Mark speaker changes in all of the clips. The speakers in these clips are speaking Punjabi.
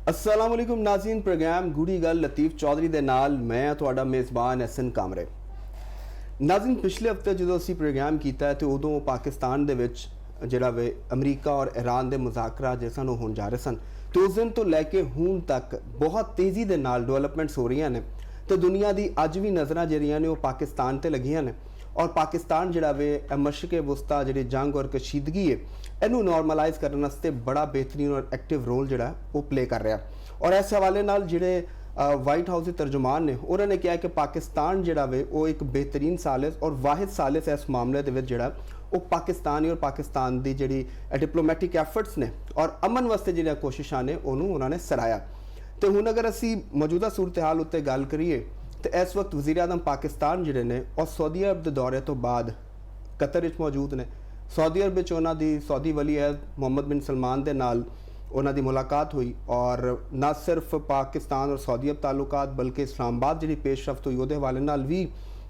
Speaker 1: अस्सलाम वालेकुम नाज़रीन, प्रोग्राम गूढ़ी गल लतीफ़ चौधरी दे नाल मैं तुहाडा मेज़बान एहसन कामरे। नाज़रीन, पिछले हफ्ते जो असी प्रोग्राम किया तो उदों पाकिस्तान दे विच जिहड़ा वे अमरीका और ईरान के मुज़ाकरा जो सन होण जा रहे सन, तो उस दिन तो लैके हुण तक बहुत तेज़ी दे नाल डेवलपमेंट्स हो रही ने। तो दुनिया की अज भी नज़रां जिहड़ियां ने वो पाकिस्तान ते लगियां ने और पाकिस्तान जिहड़ा वे मशरक़े वुस्ता जिहड़ी जंग और कशीदगी है इनू नॉर्मलाइज करने वास्ते बड़ा बेहतरीन और एक्टिव रोल जिहड़ा वो प्ले कर रहा। और इस हवाले नाल जिहड़े वाइट हाउस के तर्जुमान ने उन्होंने कहा कि पाकिस्तान जिहड़ा वे वो एक बेहतरीन सालिस और वाहिद सालिस इस मामले दे विच जिहड़ा वो पाकिस्तानी और पाकिस्तान की जिहड़ी डिप्लोमैटिक एफर्ट्स ने और अमन वास्ते जिहड़ियां कोशिशां ने उन्होंने सराहया। तो हुण अगर असी मौजूदा सूरत हाल उत्ते गल करिए तो इस वक्त वज़ीर आज़म पाकिस्तान जिहड़े ने और सऊदी अरब के दौरे तो बाद कतर विच मौजूद ने। सऊदी अरब विच उन्हां दी सऊदी वली अहद मोहम्मद बिन सलमान दे नाल उन्हां दी मुलाकात हुई और न सिर्फ पाकिस्तान और सऊदी अरब ताल्लुकात बल्कि इस्लामाबाद जिहड़ी पेशरफ्त हुई उहदे हवाले नाल भी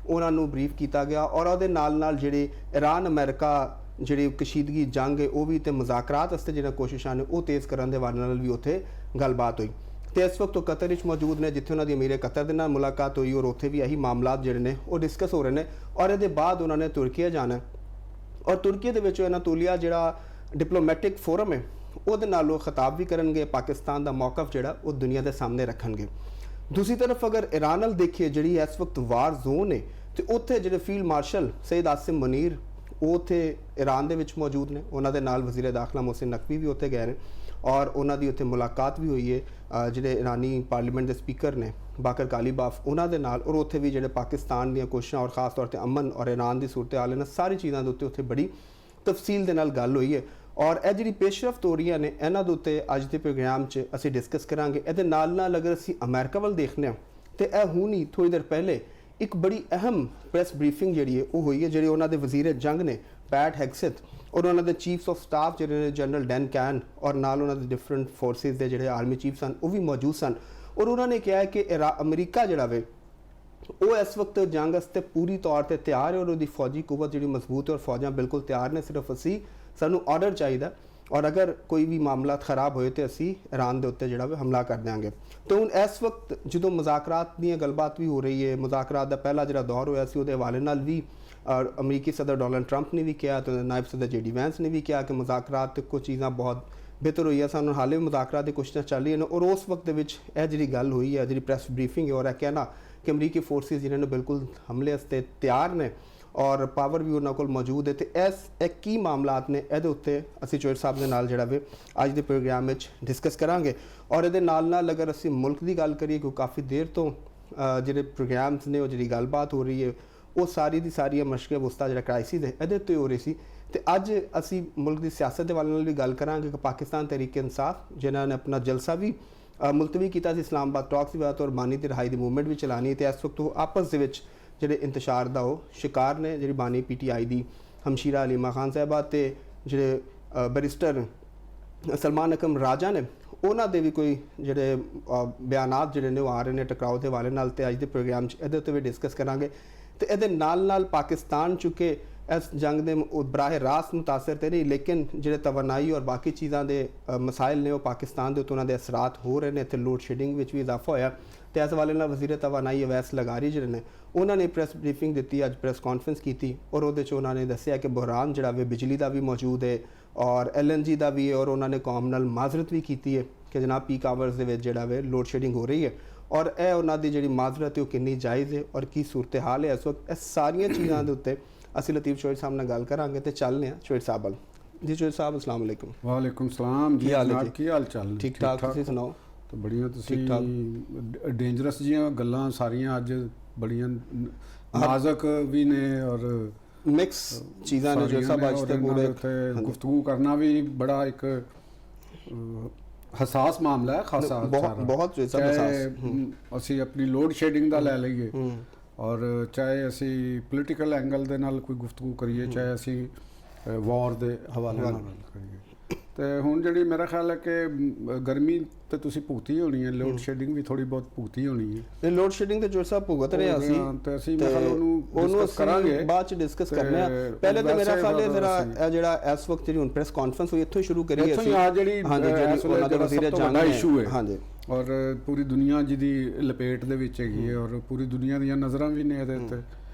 Speaker 1: उन्होंने ब्रीफ किया गया और उहदे नाल जिहड़ी ईरान अमेरिका जिहड़ी कशीदगी जंग है वह भी तो मुज़ाकरात वास्ते जिहड़ियां कोशिशां ने वो तेज़ करन दे हवाले नाल भी उत्थे गलबात हुई। तो इस वक्त तो कतर विच मौजूद ने जिथे उन्होंने अमीर कतर के नाल मुलाकात हुई और उत्थे भी यही मामलात जिहड़े ने वो डिस्कस हो रहे हैं। और ये बाद उन्होंने तुर्किया जाना और तुर्किया दे विच एनातोलिया जिहड़ा डिप्लोमैटिक फोरम है उहदे नाल वो खिताब भी करनगे, पाकिस्तान का मौकफ जिहड़ा वो दुनिया के सामने रखणगे। दूसरी तरफ अगर ईरान नाल देखिए जिहड़ी इस वक्त वार जोन है तो उत्थे जिहड़े फील्ड मार्शल सईद आसिम मुनीर वो उत्थे ईरान दे विच मौजूद ने। उन्होंने नाल वज़ीर दाखिला मोहसिन नकवी भी उत्थे गए हैं और उन्होंने उत्थे मुलाकात भी हुई है जिहड़े ईरानी पार्लीमेंट के स्पीकर ने बाकर कालीबाफ उन्होंने नाल और उत्थे भी जिहड़े पाकिस्तान दी कोशिशां और खास तौर पर अमन और ईरान की सूरत हाल ने सारी चीज़ों के उत्ते उत्थे बड़ी तफसील दे नाल गल हुई है। और यह जी पेशरफ्त हो रही ने इन्हों के उत्ते अज के प्रोग्राम च असी डिस्कस करांगे। ये नाल अगर असी अमेरिका वाल देखने तो यह हुण ही थोड़ी देर पहले एक बड़ी अहम प्रैस ब्रीफिंग जी है वो हुई है जी उन्होंने वज़ीर जंग ने पैट हैग्सेथ और उन्होंने चीफ्स ऑफ स्टाफ जिहड़े जनरल डैन कैन और नाल उन्होंने डिफरेंट फोर्सिस के जिहड़े आर्मी चीफ सन वो भी मौजूद सन। और उन्होंने कहा है कि अमरीका जिहड़ा वे वो इस वक्त जंग वास्ते पूरी तौर पर तैयार है और उसकी फौजी कुवत जी मजबूत है और फौजां बिल्कुल तैयार ने, सिर्फ असी सानू ऑर्डर चाहिए और अगर कोई भी मामला खराब होए तो असी ईरान के उत्ते जिहड़ा हमला कर देंगे। तो हुण इस वक्त जो मुज़ाकरात दी गलबात भी हो रही है, मुज़ाकरात का पहला जिहड़ा दौर होया सी उहदे हवाले नाल भी अमरीकी सदर डोनाल्ड ट्रंप ने भी कहा तो नायब सदर JD वैंस ने भी कहा कि मुज़ाकरात कुछ चीज़ां बहुत बेहतर हुई है, सानू हाले भी मुज़ाकरात की कोशिशां चल रही हैं। और उस वक्त विच यह जी गल हुई है जी प्रैस ब्रीफिंग है और यह कहना कि अमरीकी फोर्सिस जिन्होंने बिल्कुल हमले वास्ते तैयार ने और पावर भी उन्होंने कोल मौजूद है। तो इस की मामलात ने ये उत्ते असी चोइर साहब के नाल जिहड़ा वे अज के प्रोग्राम में डिस्कस करांगे। और ये नाल अगर असी मुल्क की गल करिए क्योंकि काफ़ी देर तो जिहड़े प्रोग्राम्स ने जी गलबात हो रही है वो सारी दी सारी मशरक़े वुस्ता जिहड़ा क्राइसिस है ये उत्ते हो रही सी। तो अज असी मुल्क की सियासत के वाले भी गल करांगे कि पाकिस्तान तहरीक इंसाफ जिन्होंने अपना जलसा भी मुलतवी किया इस्लामाबाद टॉक्स की बात और बानी की रिहाई की मूवमेंट भी चलानी है। तो इस वक्त वो आपस के जिहड़े इंतशार का वो शिकार ने जी बानी PTI की हमशीरा अलीमा खान साहबा तो जिहड़े बैरिस्टर सलमान अकरम राजा ने उन्होंने दे भी कोई जिहड़े बयानात जिहड़े ने वो आ रहे हैं टकराव के हवाले नाल ते अज के प्रोग्राम ये भी डिस्कस करांगे। तो ये नाल पाकिस्तान चूँकि इस जंग के बराह रास्त मुतासर तो नहीं लेकिन जो तवानाई और बाकी चीज़ों के मसाइल ने वो पाकिस्तान के उत्ते उन्होंने असरात हो रहे हैं। इतने लोड शेडिंग भी इजाफा होया तो इस हवाले नाल वज़ीर तवानाई अवैस लगारी जिहड़े ने उन्होंने प्रैस ब्रीफिंग दी, अज प्रैस कॉन्फ्रेंस की और उहदे च उन्होंने दस्सिया कि बहरान जिहड़ा वे बिजली का भी मौजूद है और LNG का भी है और उन्होंने कौम नाल माजरत भी की है कि जनाब पीक आवर्स के जिहड़ा वे लोड शेडिंग हो रही है और यह उन्होंने जिहड़ी माजरत है वो कितनी जायज़ है और की सूरत हाल है इस वक्त। इस सारिया चीज़ों के उत्ते असी लतीफ़ चोइर साहब नाल गल करांगे तो चलने चोइर साहब वाल। जी चोइर साहब अस्सलाम वालेकुम।
Speaker 2: वालेकुम सलाम जी, की हाल चाल?
Speaker 1: ठीक ठाक, तुसीं सुनाओ?
Speaker 2: तो बढ़िया, तुसीं डेंजरस जियां गल्लां सारियां अज बड़ियां नाजुक भी ने और
Speaker 1: मिक्स चीज़ां ने जो सब अज ते पूरे
Speaker 2: गुफ्तगू करना भी बड़ा एक हसास मामला है, खासा
Speaker 1: बहुत
Speaker 2: असी अपनी लोड शेडिंग का लै लईए और चाहे असी पोलिटिकल एंगल दे नाल कोई गुफ्तगू करिए चाहे असी वॉर दे हवाले नाल करिए। ਤੇ ਹੁਣ ਜਿਹੜੀ ਮੇਰਾ ਖਿਆਲ ਹੈ ਕਿ ਗਰਮੀ ਤੇ ਤੁਸੀਂ ਭੁਗਤੀ ਹੋਣੀ ਹੈ, ਲੋਡ ਸ਼ੈਡਿੰਗ ਵੀ ਥੋੜੀ ਬਹੁਤ ਭੁਗਤੀ ਹੋਣੀ ਹੈ।
Speaker 1: ਇਹ ਲੋਡ ਸ਼ੈਡਿੰਗ ਤੇ ਜੋ ਸਾਹਿਬ ਭੁਗਤ ਰਹੇ ਅਸੀਂ,
Speaker 2: ਤੇ ਅਸੀਂ ਮੈਂ ਖਿਆਲ ਉਹਨੂੰ
Speaker 1: ਡਿਸਕਸ ਕਰਾਂਗੇ, ਬਾਅਦ ਚ ਡਿਸਕਸ ਕਰਨੇ ਆ। ਪਹਿਲੇ ਤਾਂ ਮੇਰਾ ਖਿਆਲ ਹੈ ਜ਼ਰਾ ਇਹ ਜਿਹੜਾ ਇਸ ਵਕਤ ਜਿਹੜੀ ਹੁਣ ਪ੍ਰੈਸ ਕਾਨਫਰੰਸ ਹੋਈ ਇੱਥੋਂ ਹੀ ਸ਼ੁਰੂ ਕਰੀਏ ਅਸੀਂ।
Speaker 2: ਜਿਹੜੀ
Speaker 1: ਉਹਨਾਂ ਦਾ ਵਜ਼ੀਰ ਜੰਗ
Speaker 2: ਇਸ਼ੂ ਹੈ,
Speaker 1: ਹਾਂਜੀ,
Speaker 2: ਔਰ ਪੂਰੀ ਦੁਨੀਆ ਜਿਹਦੀ ਲਪੇਟ ਦੇ ਵਿੱਚ ਹੈਗੀ ਹੈ, ਔਰ ਪੂਰੀ ਦੁਨੀਆ ਦੀਆਂ ਨਜ਼ਰਾਂ ਵੀ ਨੇ ਇਹਦੇ ਉੱਤੇ।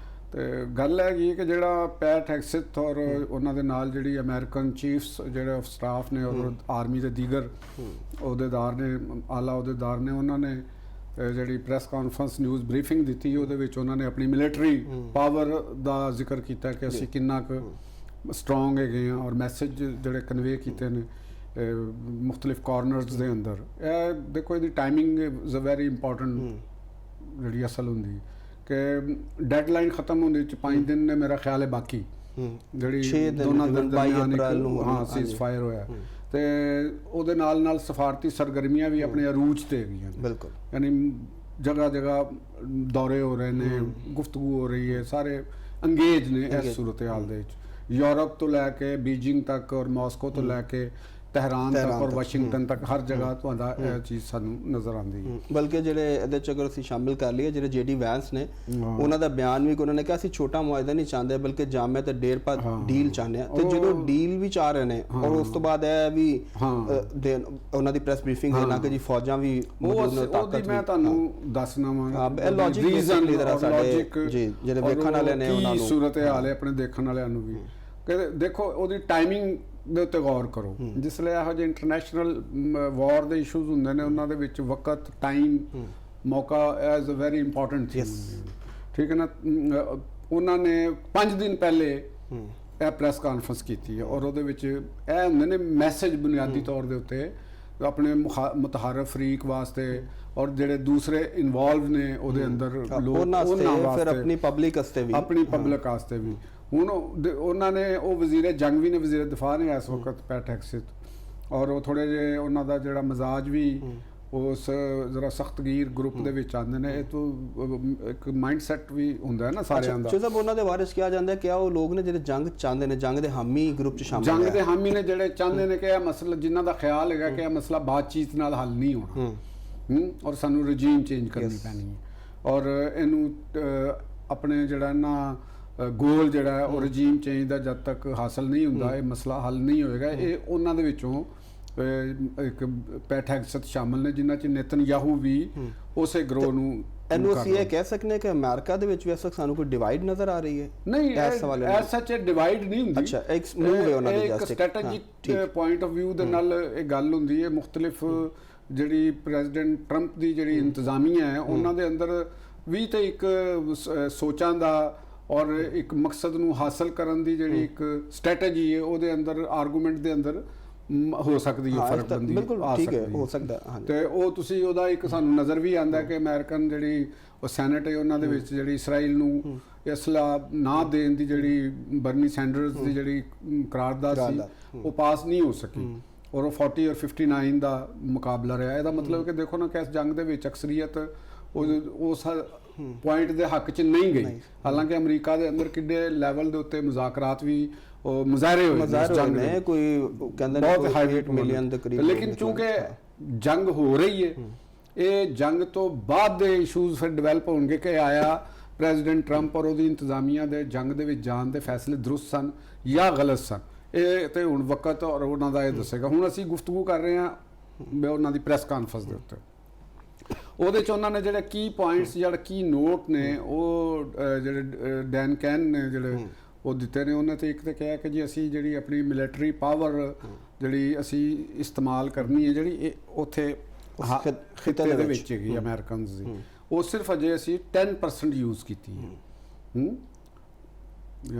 Speaker 2: ਤੇ ਗੱਲ ਹੈਗੀ ਕਿ ਜਿਹੜਾ ਪੈਟ ਹੈਗਸੈਥ ਔਰ ਉਹਨਾਂ ਦੇ ਨਾਲ ਜਿਹੜੀ ਅਮਰੀਕਨ ਚੀਫਸ ਜਿਹੜੇ ਆਫ ਸਟਾਫ ਨੇ ਔਰ ਆਰਮੀ ਦੇ ਦੀਗਰ ਅਹੁਦੇਦਾਰ ਨੇ, ਆਲਾ ਅਹੁਦੇਦਾਰ ਨੇ, ਉਹਨਾਂ ਨੇ ਜਿਹੜੀ ਪ੍ਰੈਸ ਕਾਨਫਰੰਸ ਨਿਊਜ਼ ਬਰੀਫਿੰਗ ਦਿੱਤੀ, ਉਹਦੇ ਵਿੱਚ ਉਹਨਾਂ ਨੇ ਆਪਣੀ ਮਿਲਟਰੀ ਪਾਵਰ ਦਾ ਜ਼ਿਕਰ ਕੀਤਾ ਕਿ ਅਸੀਂ ਕਿੰਨਾ ਕੁ ਸਟਰੋਂਗ ਹੈਗੇ ਹਾਂ, ਔਰ ਮੈਸੇਜ ਜਿਹੜੇ ਕਨਵੇ ਕੀਤੇ ਨੇ ਮੁxtਲਿਫ ਕਾਰਨਰਸ ਦੇ ਅੰਦਰ। ਇਹ ਦੇਖੋ ਇਹਦੀ timing is a very important ਜਿਹੜੀ ਅਸਲ ਹੁੰਦੀ ਕਿ ਡੈਡਲਾਈਨ ਖਤਮ ਹੋਣ ਦੇ ਵਿੱਚ 5 ਦਿਨ ਨੇ ਮੇਰਾ ਖਿਆਲ ਹੈ ਬਾਕੀ, ਜਿਹੜੀ ਦੋਨਾਂ ਦੇ ਦਰਮਿਆਨ ਹਾਂ ਸੀਜ਼ ਫਾਇਰ ਹੋਇਆ, ਤੇ ਉਹਦੇ ਨਾਲ ਨਾਲ ਸਫਾਰਤੀ ਸਰਗਰਮੀਆਂ ਵੀ ਆਪਣੇ ਅਰੂਜ ਤੇ ਹੈਗੀਆਂ।
Speaker 1: ਬਿਲਕੁਲ,
Speaker 2: ਯਾਨੀ ਜਗ੍ਹਾ ਜਗ੍ਹਾ ਦੌਰੇ ਹੋ ਰਹੇ ਨੇ, ਗੁਫ਼ਤਗੂ ਹੋ ਰਹੀ ਹੈ, ਸਾਰੇ ਅੰਗੇਜ ਨੇ ਇਸ ਸੂਰਤ ਹਾਲ ਦੇ ਵਿੱਚ। ਯੂਰਪ ਤੋਂ ਲੈ ਕੇ ਬੀਜਿੰਗ ਤੱਕ ਔਰ ਮਾਸਕੋ ਤੋਂ ਲੈ ਕੇ ਤਹਿਰਾਨ ਤੱਕ ਔਰ ਵਾਸ਼ਿੰਗਟਨ ਤੱਕ ਹਰ ਜਗ੍ਹਾ ਤੁਹਾਡਾ ਇਹ ਚੀਜ਼ ਸਾਨੂੰ ਨਜ਼ਰ ਆਉਂਦੀ ਹੈ।
Speaker 1: ਬਲਕਿ ਜਿਹੜੇ ਇਹਦੇ ਚ ਅਗਰ ਅਸੀਂ ਸ਼ਾਮਿਲ ਕਰ ਲਈਏ, ਜਿਹੜੇ JD ਵੈਂਸ ਨੇ, ਉਹਨਾਂ ਦਾ ਬਿਆਨ ਵੀ ਉਹਨਾਂ ਨੇ ਕਿਹਾ ਅਸੀਂ ਛੋਟਾ ਮੁਆਹਦਾ ਨਹੀਂ ਚਾਹੁੰਦੇ, ਬਲਕਿ ਜਾਮੇ ਤੇ ਡੇਰ ਪਾ ਡੀਲ ਚਾਹੁੰਦੇ ਆ। ਤੇ ਜਦੋਂ ਡੀਲ ਵੀ ਚਾਹ ਰਹੇ ਨੇ ਔਰ ਉਸ ਤੋਂ ਬਾਅਦ ਇਹ ਵੀ ਉਹਨਾਂ ਦੀ ਪ੍ਰੈਸ ਬਰੀਫਿੰਗ ਦੇਣਾ ਕਿ ਜੀ ਫੌਜਾਂ ਵੀ
Speaker 2: ਉਹਦੀ ਮੈਂ ਤੁਹਾਨੂੰ ਦੱਸਣਾ ਵਾਂ
Speaker 1: ਲੌਜਿਕ ਲੀਡਰ ਸਾਡੇ ਜੀ ਜਿਹੜੇ ਵੇਖਣ ਵਾਲੇ ਨੇ ਉਹਨਾਂ ਨੂੰ
Speaker 2: ਸੂਰਤ ਹਾਲ ਹੈ ਆਪਣੇ ਦੇਖਣ ਵਾਲਿਆਂ ਨੂੰ ਵੀ ਕਿ ਦੇਖੋ ਉਹਦੀ ਟਾਈਮਿੰਗ ਦੇ ਉੱਤੇ ਗੌਰ ਕਰੋ। ਜਿਸ ਲਈ ਇਹੋ ਜਿਹੇ ਇੰਟਰਨੈਸ਼ਨਲ ਵਾਰ ਦੇ ਇਸ਼ੂਜ਼ ਹੁੰਦੇ ਨੇ, ਉਹਨਾਂ ਦੇ ਵਿੱਚ ਵਕਤ, ਟਾਈਮ, ਮੌਕਾ as a very important thing, ਠੀਕ ਹੈ ਨਾ। ਉਹਨਾਂ ਨੇ 5 ਦਿਨ ਪਹਿਲੇ ਇਹ ਪ੍ਰੈਸ ਕਾਨਫਰੰਸ ਕੀਤੀ ਹੈ ਔਰ ਉਹਦੇ ਵਿੱਚ ਇਹ ਹੁੰਦੇ ਨੇ ਮੈਸੇਜ ਬੁਨਿਆਦੀ ਤੌਰ ਦੇ ਉੱਤੇ ਆਪਣੇ ਮੁਤਹਾਰਫ ਫਰੀਕ ਵਾਸਤੇ ਔਰ ਜਿਹੜੇ ਦੂਸਰੇ ਇਨਵੋਲਵ ਨੇ ਉਹਦੇ ਅੰਦਰ ਲੋਕ, ਉਹਨਾਂ ਵਾਸਤੇ,
Speaker 1: ਫਿਰ ਆਪਣੀ ਪਬਲਿਕ
Speaker 2: ਵਾਸਤੇ ਵੀ। ਹੁਣ ਉਹਨਾਂ ਨੇ ਉਹ ਵਜ਼ੀਰ ਜੰਗ ਵੀ ਨੇ, ਵਜ਼ੀਰ ਦਿਫਾ ਨੇ ਇਸ ਵਕਤ ਪੈਟ ਹੈਗਸੈਥ, ਔਰ ਉਹ ਥੋੜੇ ਜਿਹੇ ਉਹਨਾਂ ਦਾ ਜਿਹੜਾ ਮਜ਼ਾਜ ਵੀ ਉਸ ਜ਼ਰਾ ਸਖਤਗੀਰ ਗਰੁੱਪ ਦੇ ਵਿੱਚ ਆਉਂਦੇ ਨੇ। ਇਹ ਤੋਂ ਇੱਕ ਮਾਈਂਡ ਸੈਟ ਵੀ ਹੁੰਦਾ ਹੈ ਨਾ ਸਾਰਿਆਂ ਦਾ।
Speaker 1: ਜਦ ਉਹਨਾਂ ਦੇ ਬਾਰੇ ਕਿਹਾ ਜਾਂਦਾ ਕਿ ਉਹ ਲੋਕ ਨੇ ਜਿਹੜੇ ਜੰਗ ਚਾਹੁੰਦੇ ਨੇ, ਜੰਗ ਦੇ ਹਾਮੀ ਗਰੁੱਪ ਚ ਸ਼ਾਮਿਲ
Speaker 2: ਜੰਗ ਦੇ ਹਾਮੀ ਨੇ, ਜਿਹੜੇ ਚਾਹੁੰਦੇ ਨੇ ਕਿ ਇਹ ਮਸਲਾ, ਜਿਨ੍ਹਾਂ ਦਾ ਖਿਆਲ ਹੈਗਾ ਕਿ ਇਹ ਮਸਲਾ ਬਾਤਚੀਤ ਨਾਲ ਹੱਲ ਨਹੀਂ ਹੋਣਾ ਔਰ ਸਾਨੂੰ ਰਜੀਮ ਚੇਂਜ ਕਰਨੀ ਪੈਣੀ ਹੈ, ਔਰ ਇਹਨੂੰ ਆਪਣੇ ਜਿਹੜਾ ਨਾ ਗੋਲ ਜਿਹੜਾ ਉਹ ਰਜੀਮ ਚੇਂਜ ਦਾ ਜਦ ਤੱਕ ਹਾਸਲ ਨਹੀਂ ਹੁੰਦਾ ਇਹ ਮਸਲਾ ਹੱਲ ਨਹੀਂ ਹੋਏਗਾ। ਇਹ ਉਹਨਾਂ ਦੇ ਵਿੱਚੋਂ ਇੱਕ ਪੈਟ ਹੈਗਸੈਥ ਸ਼ਾਮਲ ਨੇ, ਜਿਨ੍ਹਾਂ 'ਚ ਨੇਤਨਯਾਹੂ ਵੀ ਉਸੇ ਗਰੋਹ ਨੂੰ।
Speaker 1: ਇਹਨੂੰ ਅਸੀਂ ਇਹ ਕਹਿ ਸਕਨੇ ਕਿ ਅਮਰੀਕਾ ਦੇ ਵਿੱਚ ਵੀ ਇਸ ਵਕਤ ਸਾਨੂੰ ਕੋਈ ਡਿਵਾਈਡ ਨਜ਼ਰ ਆ ਰਹੀ ਹੈ?
Speaker 2: ਨਹੀਂ, ਐਸ ਸੱਚ ਡਿਵਾਈਡ ਨਹੀਂ ਹੁੰਦੀ।
Speaker 1: ਅੱਛਾ, ਇੱਕ ਮੂਵ ਹੈ ਉਹਨਾਂ ਦੀ,
Speaker 2: ਇੱਕ ਸਟ੍ਰੈਟੇਜਿਕ ਪੁਆਇੰਟ ਆਫ ਵਿਊ ਦੇ ਨਾਲ ਇਹ ਗੱਲ ਹੁੰਦੀ ਹੈ। ਮੁxtਲਿਫ ਜਿਹੜੀ ਪ੍ਰੈਜ਼ੀਡੈਂਟ ਟਰੰਪ ਦੀ ਜਿਹੜੀ ਇੰਤਜ਼ਾਮੀਆ ਹੈ, ਉਹਨਾਂ ਦੇ ਅੰਦਰ ਵੀ ਤੇ ਇੱਕ ਸੋਚਾਂ ਦਾ ਔਰ ਇੱਕ ਮਕਸਦ ਨੂੰ ਹਾਸਲ ਕਰਨ ਦੀ ਜਿਹੜੀ ਇੱਕ ਸਟ੍ਰੈਟੇਜੀ ਹੈ, ਉਹਦੇ ਅੰਦਰ ਆਰਗੂਮੈਂਟ ਦੇ ਅੰਦਰ ਹੋ ਸਕਦੀ ਹੈ ਫਰਕਬੰਦੀ।
Speaker 1: ਬਿਲਕੁਲ ਠੀਕ ਹੈ, ਹੋ ਸਕਦਾ।
Speaker 2: ਤੇ ਉਹ ਤੁਸੀਂ ਉਹਦਾ ਇੱਕ ਸਾਨੂੰ ਨਜ਼ਰ ਵੀ ਆਉਂਦਾ ਕਿ ਅਮਰੀਕਨ ਜਿਹੜੀ ਉਹ ਸੈਨੇਟ ਹੈ, ਉਹਨਾਂ ਦੇ ਵਿੱਚ ਜਿਹੜੀ ਇਸਰਾਈਲ ਨੂੰ ਅਸਲਾ ਨਾ ਦੇਣ ਦੀ ਜਿਹੜੀ ਬਰਨੀ ਸੈਂਡਰਸ ਦੀ ਜਿਹੜੀ ਕਰਾਰਦਾਦ ਸੀ, ਉਹ ਪਾਸ ਨਹੀਂ ਹੋ ਸਕੀ ਔਰ ਉਹ 40 ਔਰ 59 ਦਾ ਮੁਕਾਬਲਾ ਰਿਹਾ। ਇਹਦਾ ਮਤਲਬ ਕਿ ਦੇਖੋ ਨਾ ਕਿ ਇਸ ਜੰਗ ਦੇ ਵਿੱਚ ਅਕਸਰੀਅਤ ਉਸ ਪੁਆਇੰਟ ਦੇ ਹੱਕ 'ਚ ਨਹੀਂ ਗਈ। ਹਾਲਾਂਕਿ ਅਮਰੀਕਾ ਦੇ ਅੰਦਰ ਕਿੱਡੇ ਲੈਵਲ ਦੇ ਉੱਤੇ ਮੁਜ਼ਾਕਰਾਤ ਵੀ ਉਹ ਮੁਜ਼ਾਹਰੇ ਹੋਏ ਜੰਗ ਦੇ, ਕੋਈ ਕਹਿੰਦੇ ਨੇ ਬਹੁਤ ਹਾਈ ਮਿਲੀਅਨ ਦੇ ਕਰੀਬ। ਲੇਕਿਨ ਚੂੰਕਿ ਜੰਗ ਹੋ ਰਹੀ ਹੈ, ਇਹ ਜੰਗ ਤੋਂ ਬਾਅਦ ਦੇ ਇਸ਼ੂਜ਼ ਫਿਰ ਡਿਵੈਲਪ ਹੋਣਗੇ ਕਿ ਆਇਆ ਪ੍ਰੈਜ਼ੀਡੈਂਟ ਟਰੰਪ ਔਰ ਉਹਦੀ ਇੰਤਜ਼ਾਮੀਆ ਦੇ ਜੰਗ ਦੇ ਵਿੱਚ ਜਾਣ ਦੇ ਫੈਸਲੇ ਦਰੁਸਤ ਸਨ ਜਾਂ ਗਲਤ ਸਨ। ਇਹ ਤੇ ਹੁਣ ਵਕਤ ਔਰ ਉਹਨਾਂ ਦਾ ਇਹ ਦੱਸੇਗਾ। ਹੁਣ ਅਸੀਂ ਗੁਫ਼ਤਗੂ ਕਰ ਰਹੇ ਹਾਂ ਉਹਨਾਂ ਦੀ ਪ੍ਰੈਸ ਕਾਨਫਰੰਸ ਦੇ ਉੱਤੇ। ਉਹਦੇ 'ਚ ਉਹਨਾਂ ਨੇ ਜਿਹੜੇ ਕੀ ਪੁਆਇੰਟਸ, ਜਿਹੜਾ ਕੀ ਨੋਟ ਨੇ, ਉਹ ਜਿਹੜੇ ਡੈਨ ਕੈਨ ਨੇ ਜਿਹੜੇ ਉਹ ਦਿੱਤੇ ਨੇ। ਉਹਨੇ ਤੇ ਇੱਕ ਤੇ ਕਿਹਾ ਕਿ ਜੀ ਅਸੀਂ ਜਿਹੜੀ ਆਪਣੀ ਮਿਲਟਰੀ ਪਾਵਰ ਜਿਹੜੀ ਅਸੀਂ ਇਸਤੇਮਾਲ ਕਰਨੀ ਹੈ, ਜਿਹੜੀ ਇਹ ਉੱਥੇ ਖਿੱਤੇ ਦੇ ਵਿੱਚ ਹੈਗੀ ਅਮਰੀਕਨਸ ਦੀ, ਉਹ ਸਿਰਫ ਅਜੇ ਅਸੀਂ 10% ਯੂਜ਼ ਕੀਤੀ ਹੈ।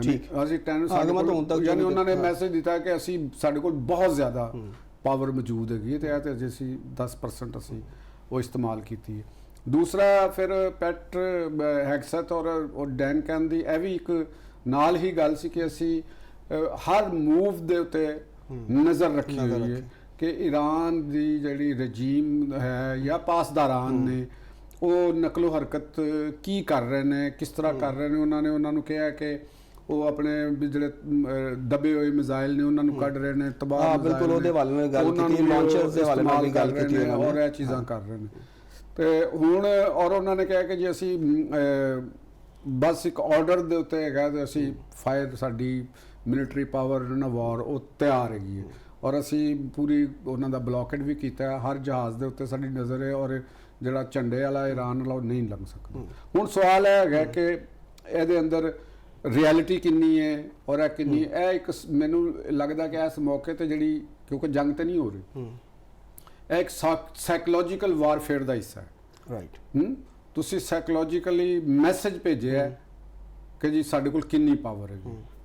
Speaker 1: ਠੀਕ,
Speaker 2: ਅਸੀਂ 10 ਯਾਨੀ ਉਹਨਾਂ ਨੇ ਮੈਸੇਜ ਦਿੱਤਾ ਕਿ ਅਸੀਂ ਸਾਡੇ ਕੋਲ ਬਹੁਤ ਜ਼ਿਆਦਾ ਪਾਵਰ ਮੌਜੂਦ ਹੈਗੀ ਤੇ ਇਹ ਤੇ ਅਜੇ ਅਸੀਂ 10% ਅਸੀਂ ਉਹ ਇਸਤੇਮਾਲ ਕੀਤੀ ਹੈ। ਦੂਸਰਾ ਫਿਰ ਪੈਟ ਹੈਗਸੈਥ ਔਰ ਡੈਨ ਕੈਨ ਦੀ ਇਹ ਵੀ ਇੱਕ ਨਾਲ ਹੀ ਗੱਲ ਸੀ ਕਿ ਅਸੀਂ ਹਰ ਮੂਵ ਦੇ ਉੱਤੇ ਨਜ਼ਰ ਰੱਖੀ ਹੋਈ ਹੈ ਕਿ ਈਰਾਨ ਦੀ ਜਿਹੜੀ ਰਜੀਮ ਹੈ ਜਾਂ ਪਾਸਦਾਰਾਨ ਨੇ ਉਹ ਨਕਲੋ ਹਰਕਤ ਕੀ ਕਰ ਰਹੇ ਨੇ, ਕਿਸ ਤਰ੍ਹਾਂ ਕਰ ਰਹੇ ਨੇ। ਉਹਨਾਂ ਨੇ ਉਹਨਾਂ ਨੂੰ ਕਿਹਾ ਕਿ ਉਹ ਆਪਣੇ ਵੀ ਜਿਹੜੇ ਦਬੇ ਹੋਏ ਮਿਜ਼ਾਈਲ ਨੇ ਉਹਨਾਂ ਨੂੰ ਕੱਢ ਰਹੇ ਨੇ, ਤਬਾਹ
Speaker 1: ਹਾਂ ਬਿਲਕੁਲ ਉਹਦੇ ਹਵਾਲੇ ਨਾਲ ਗੱਲ ਕੀਤੀ, ਲਾਂਚਰਸ ਦੇ ਹਵਾਲੇ ਨਾਲ ਵੀ ਗੱਲ ਕੀਤੀ ਉਹਨਾਂ ਨੇ,
Speaker 2: ਔਰ ਇਹ ਚੀਜ਼ਾਂ ਕਰ ਰਹੇ ਨੇ। ਤੇ ਹੁਣ ਔਰ ਉਹਨਾਂ ਨੇ ਕਿਹਾ ਕਿ ਜੇ ਅਸੀਂ ਬਸ ਇੱਕ ਆਰਡਰ ਦੇ ਉੱਤੇ ਹੈਗਾ ਤੇ ਅਸੀਂ ਫਾਇਰ ਸਾਡੀ ਮਿਲਟਰੀ ਪਾਵਰ ਨਾ ਵਾਰ ਉਹ ਤਿਆਰ ਹੈਗੀ ਹੈ, ਔਰ ਅਸੀਂ ਪੂਰੀ ਉਹਨਾਂ ਦਾ ਬਲੌਕੇਡ ਵੀ ਕੀਤਾ, ਹਰ ਜਹਾਜ਼ ਦੇ ਉੱਤੇ ਸਾਡੀ ਨਜ਼ਰ ਹੈ, ਔਰ ਜਿਹੜਾ ਝੰਡੇ ਵਾਲਾ ਈਰਾਨ ਵਾਲਾ ਉਹ ਨਹੀਂ ਲੰਘ ਸਕਦਾ। ਹੁਣ ਸਵਾਲ ਇਹ ਹੈਗਾ ਕਿ ਇਹਦੇ ਅੰਦਰ ਰਿਐਲਿਟੀ ਕਿੰਨੀ ਹੈ ਔਰ ਇਹ ਕਿੰਨੀ, ਇਹ ਇੱਕ ਮੈਨੂੰ ਲੱਗਦਾ ਕਿ ਇਸ ਮੌਕੇ ਤੇ ਜਿਹੜੀ, ਕਿਉਂਕਿ ਜੰਗ ਤੇ ਨਹੀਂ ਹੋ ਰਹੀ, ਇਹ ਇੱਕ ਸਾਈਕੋਲੋਜੀਕਲ ਵਾਰਫੇਅਰ ਦਾ ਹਿੱਸਾ ਹੈ।
Speaker 1: ਰਾਈਟ,
Speaker 2: ਤੁਸੀਂ ਸਾਈਕੋਲੋਜੀਕਲੀ ਮੈਸੇਜ ਭੇਜਿਆ ਹੈ ਕਿ ਜੀ ਸਾਡੇ ਕੋਲ ਕਿੰਨੀ ਪਾਵਰ ਹੈ,